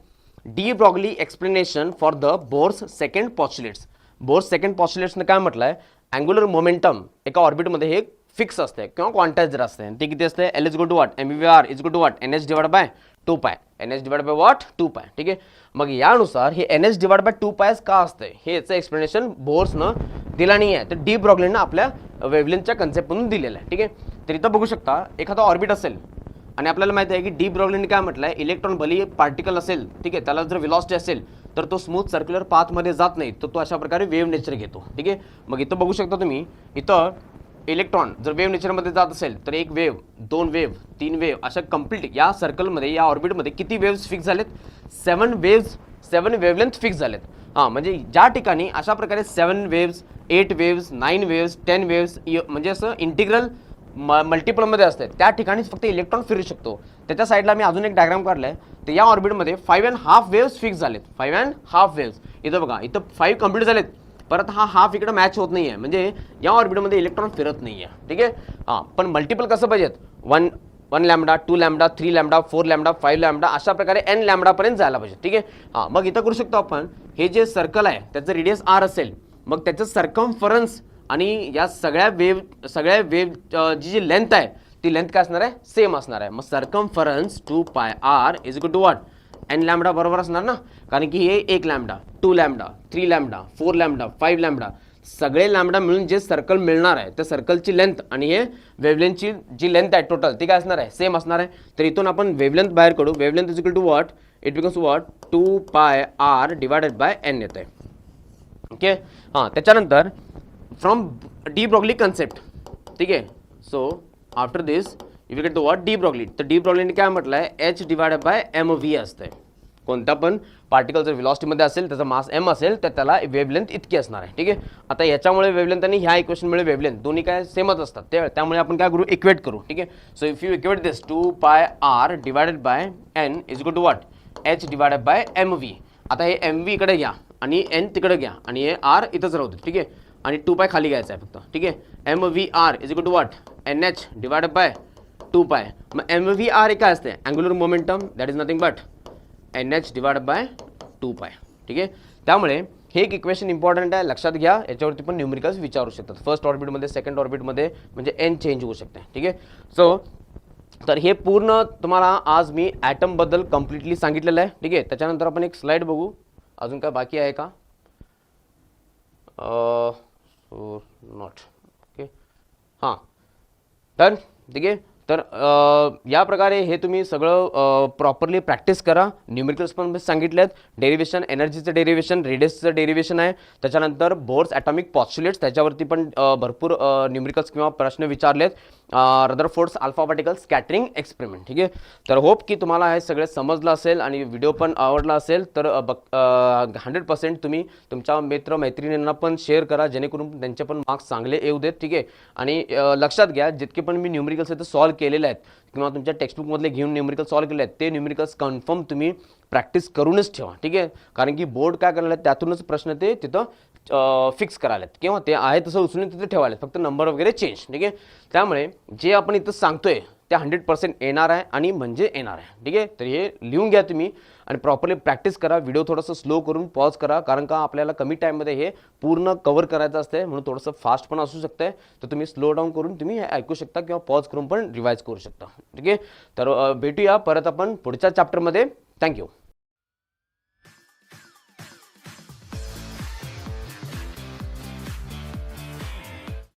[SPEAKER 1] de Broglie explanation for the Bohr's second postulates. Bohr's second पॉस्ट्युलेट्सने काय म्हटलंय, अँग्युलर मोमेंटम एका ऑर्बिटमध्ये हे फिक्स असते किंवा क्वांटाइज्ड असते. ते किती असते, L is equal to what mvr is equal to what ns divide by 2π, ns divide by what 2π, ठीक आहे. मग यानुसार हे ns डिवाइड बाय 2π का असते, हे याचं एक्सप्लेनेशन बोर्सनं दिला नाही आहे, तर डी ब्रॉग्लीनं आपल्या वेव्हलेंथच्या कन्सेप्टमधून दिलेलं आहे, ठीक आहे. तर इथं बघू शकता एखादा ऑर्बिट असेल आणि आपल्याला माहिती आहे की डी ब्रॉग्लीने काय म्हटलंय, इलेक्ट्रॉन भली पार्टिकल असेल, ठीक आहे, त्याला जर वेलॉसिटी असेल तर तो स्मूथ सर्क्युलर पाथमध्ये जात नाही, तर तो अशा प्रकारे वेव्ह नेचर घेतो, ठीक आहे. मग इथं बघू शकता तुम्ही, इथं इलेक्ट्रॉन जर वेव्ह नेचरमध्ये जात असेल तर 1 वेव्ह 2 वेव्ह 3 वेव्ह अशा कंप्लीट या सर्कलमध्ये या ऑर्बिटमध्ये किती वेव्स फिक्स झालेत, 7 वेव्स 7 वेव्हलेंथ फिक्स झालेत. हां, म्हणजे ज्या ठिकाणी अशा प्रकारे 7 वेव्स 8 वेव्स 9 वेव्स 10 वेव्स म्हणजे असं इंटिग्रल मल्टिपलमध्ये असते, त्या ठिकाणीच फक्त इलेक्ट्रॉन फिरू शकतो. त्याच्या साईडला मी अजून एक डायग्राम काढलाय, तर या ऑर्बिटमध्ये 5.5 वेव्स फिक्स झालेत, 5.5 वेव्स. इथं बघा, इथं 5 कंप्लीट झालेत, परत हा हाफ इकडे मॅच होत नाही आहे, म्हणजे या ऑर्बिटमध्ये इलेक्ट्रॉन फिरत नाही आहे, ठीक आहे. हां, पण मल्टिपल कसं पाहिजेत, 1 lambda 2 lambda 3 lambda 4 lambda 5 lambda अशा प्रकारे n लॅम्बडापर्यंत जायला पाहिजे, ठीक आहे. हां, मग इथं करू शकतो आपण, हे जे सर्कल आहे त्याचं रेडियस r असेल, मग त्याचं सर्कम्फरन्स आणि या सगळ्या वेव्ह जी लेंथ आहे ती लेंथ काय असणार आहे, सेम असणार आहे. मग circumference 2πr is equal to what, n lambda बरोबर असणार ना, कारण की हे 1 lambda 2 lambda 3 lambda 4 lambda 5 lambda सगळे लॅम्बडा मिळून जे सर्कल मिळणार आहे त्या सर्कलची लेंथ आणि हे वेव्हलेंथची जी लेंथ आहे टोटल ती काय असणार आहे, सेम असणार आहे. तर इथून आपण वेव्हलेंथ बाहेर काढू, wavelength is equal to what, it becomes what 2πr divided by n येते, ओके. हां, त्याच्यानंतर फ्रॉम डी ब्रॉग्ली कन्सेप्ट, ठीक आहे. So after this you will get the what de Broglie. तर डी ब्रॉग्लीने काय म्हटलं आहे, h डिवायडेड बाय mv असते. कोणता पण पार्टिकल जर व्हेलॉसिटीमध्ये असेल त्याचा मास m असेल तर त्याला वेव्हलेंथ इतकी असणार आहे, ठीक आहे. आता याच्यामुळे वेव्हलेंथ आणि ह्या इक्वेशनमुळे वेव्हलेंथ दोन्ही काय सेमच असतात, त्यामुळे आपण काय करू, इक्वेट करू, ठीक आहे. So if you equate this 2πr divided by n is equal to what, h divided by mv. आता हे mv इकडे घ्या आणि n तिकडे घ्या आणि हे r इथंच राहू दे, ठीक आहे, आणि 2π खाली घ्यायचा आहे फक्त, ठीक आहे. mvr is equal to what, nh divided by 2π. मग mvr काय असते, angular momentum, that is nothing but nh divided by 2π, ठीक आहे. त्यामुळे हे एक इक्वेशन इंपॉर्टंट आहे, लक्षात घ्या. याच्यावरती पण न्यूमेरिकल्स विचारू शकतात, फर्स्ट ऑर्बिटमध्ये सेकंड ऑर्बिटमध्ये, म्हणजे n चेंज होऊ शकते, ठीक आहे. सो तर हे पूर्ण तुम्हाला आज मी ॲटमबद्दल कम्प्लिटली सांगितलेलं आहे, ठीक आहे. त्याच्यानंतर आपण एक स्लाइड बघू, अजून काय बाकी आहे का, सो नॉट, ओके. हां, तर ठीक आहे. तर या प्रकारे हे तुम्ही सगळं प्रॉपरली प्रॅक्टिस करा. न्यूमेरिकल्स पण सांगितले आहेत, डेरिव्हेशन, एनर्जीचं डेरिव्हेशन, रेडियसचं डेरिव्हेशन आहे. त्याच्यानंतर बोर्स ॲटॉमिक पॉस्ट्युलेट्स, त्याच्यावरती पण भरपूर न्यूमेरिकल्स किंवा प्रश्न विचारलेत. Rutherford's alpha particle scattering experiment, ठीक आहे. तर होप की तुम्हाला हे सगळे समजलं असेल आणि व्हिडिओ पण आवडला असेल, तर 100% तुम्ही तुमच्या मित्रमैत्रिणींना पण शेअर करा, जेणेकरून त्यांचे पण मार्क्स चांगले येऊ देत, ठीक आहे. आणि लक्षात घ्या, जितके पण मी न्यूमेरिकल्स इथं सॉल्व केलेले आहेत किंवा तुमच्या टेक्स्टबुकमधले घेऊन न्यूमेरिकल सॉल्व केले आहेत, ते न्यूमेरिकल्स कन्फर्म तुम्ही प्रॅक्टिस करूनच ठेवा, ठीक आहे. कारण की बोर्ड काय करणार आहे, त्यातूनच प्रश्न ते तिथं फिक्स करायला आहेत किंवा ते आहे तसं उचलून तिथे ठेवायला, फक्त नंबर वगैरे चेंज, ठीक आहे. त्यामुळे जे आपण इथं सांगतोय ते 100% येणार आहे आणि म्हणजे येणार आहे. ठीक आहे, तर हे लिहून घ्या तुम्ही आणि प्रॉपरली प्रॅक्टिस करा. व्हिडिओ थोडंसं स्लो करून पॉज करा, कारण का आपल्याला कमी टाईममध्ये हे पूर्ण कव्हर करायचं असते, म्हणून थोडंसं फास्ट पण असू शकतं. तर तुम्ही स्लो डाऊन करून तुम्ही हे ऐकू शकता किंवा पॉज करून पण रिवाईज करू शकता. ठीक आहे, तर भेटूया परत आपण पुढच्या चॅप्टरमध्ये. थँक्यू.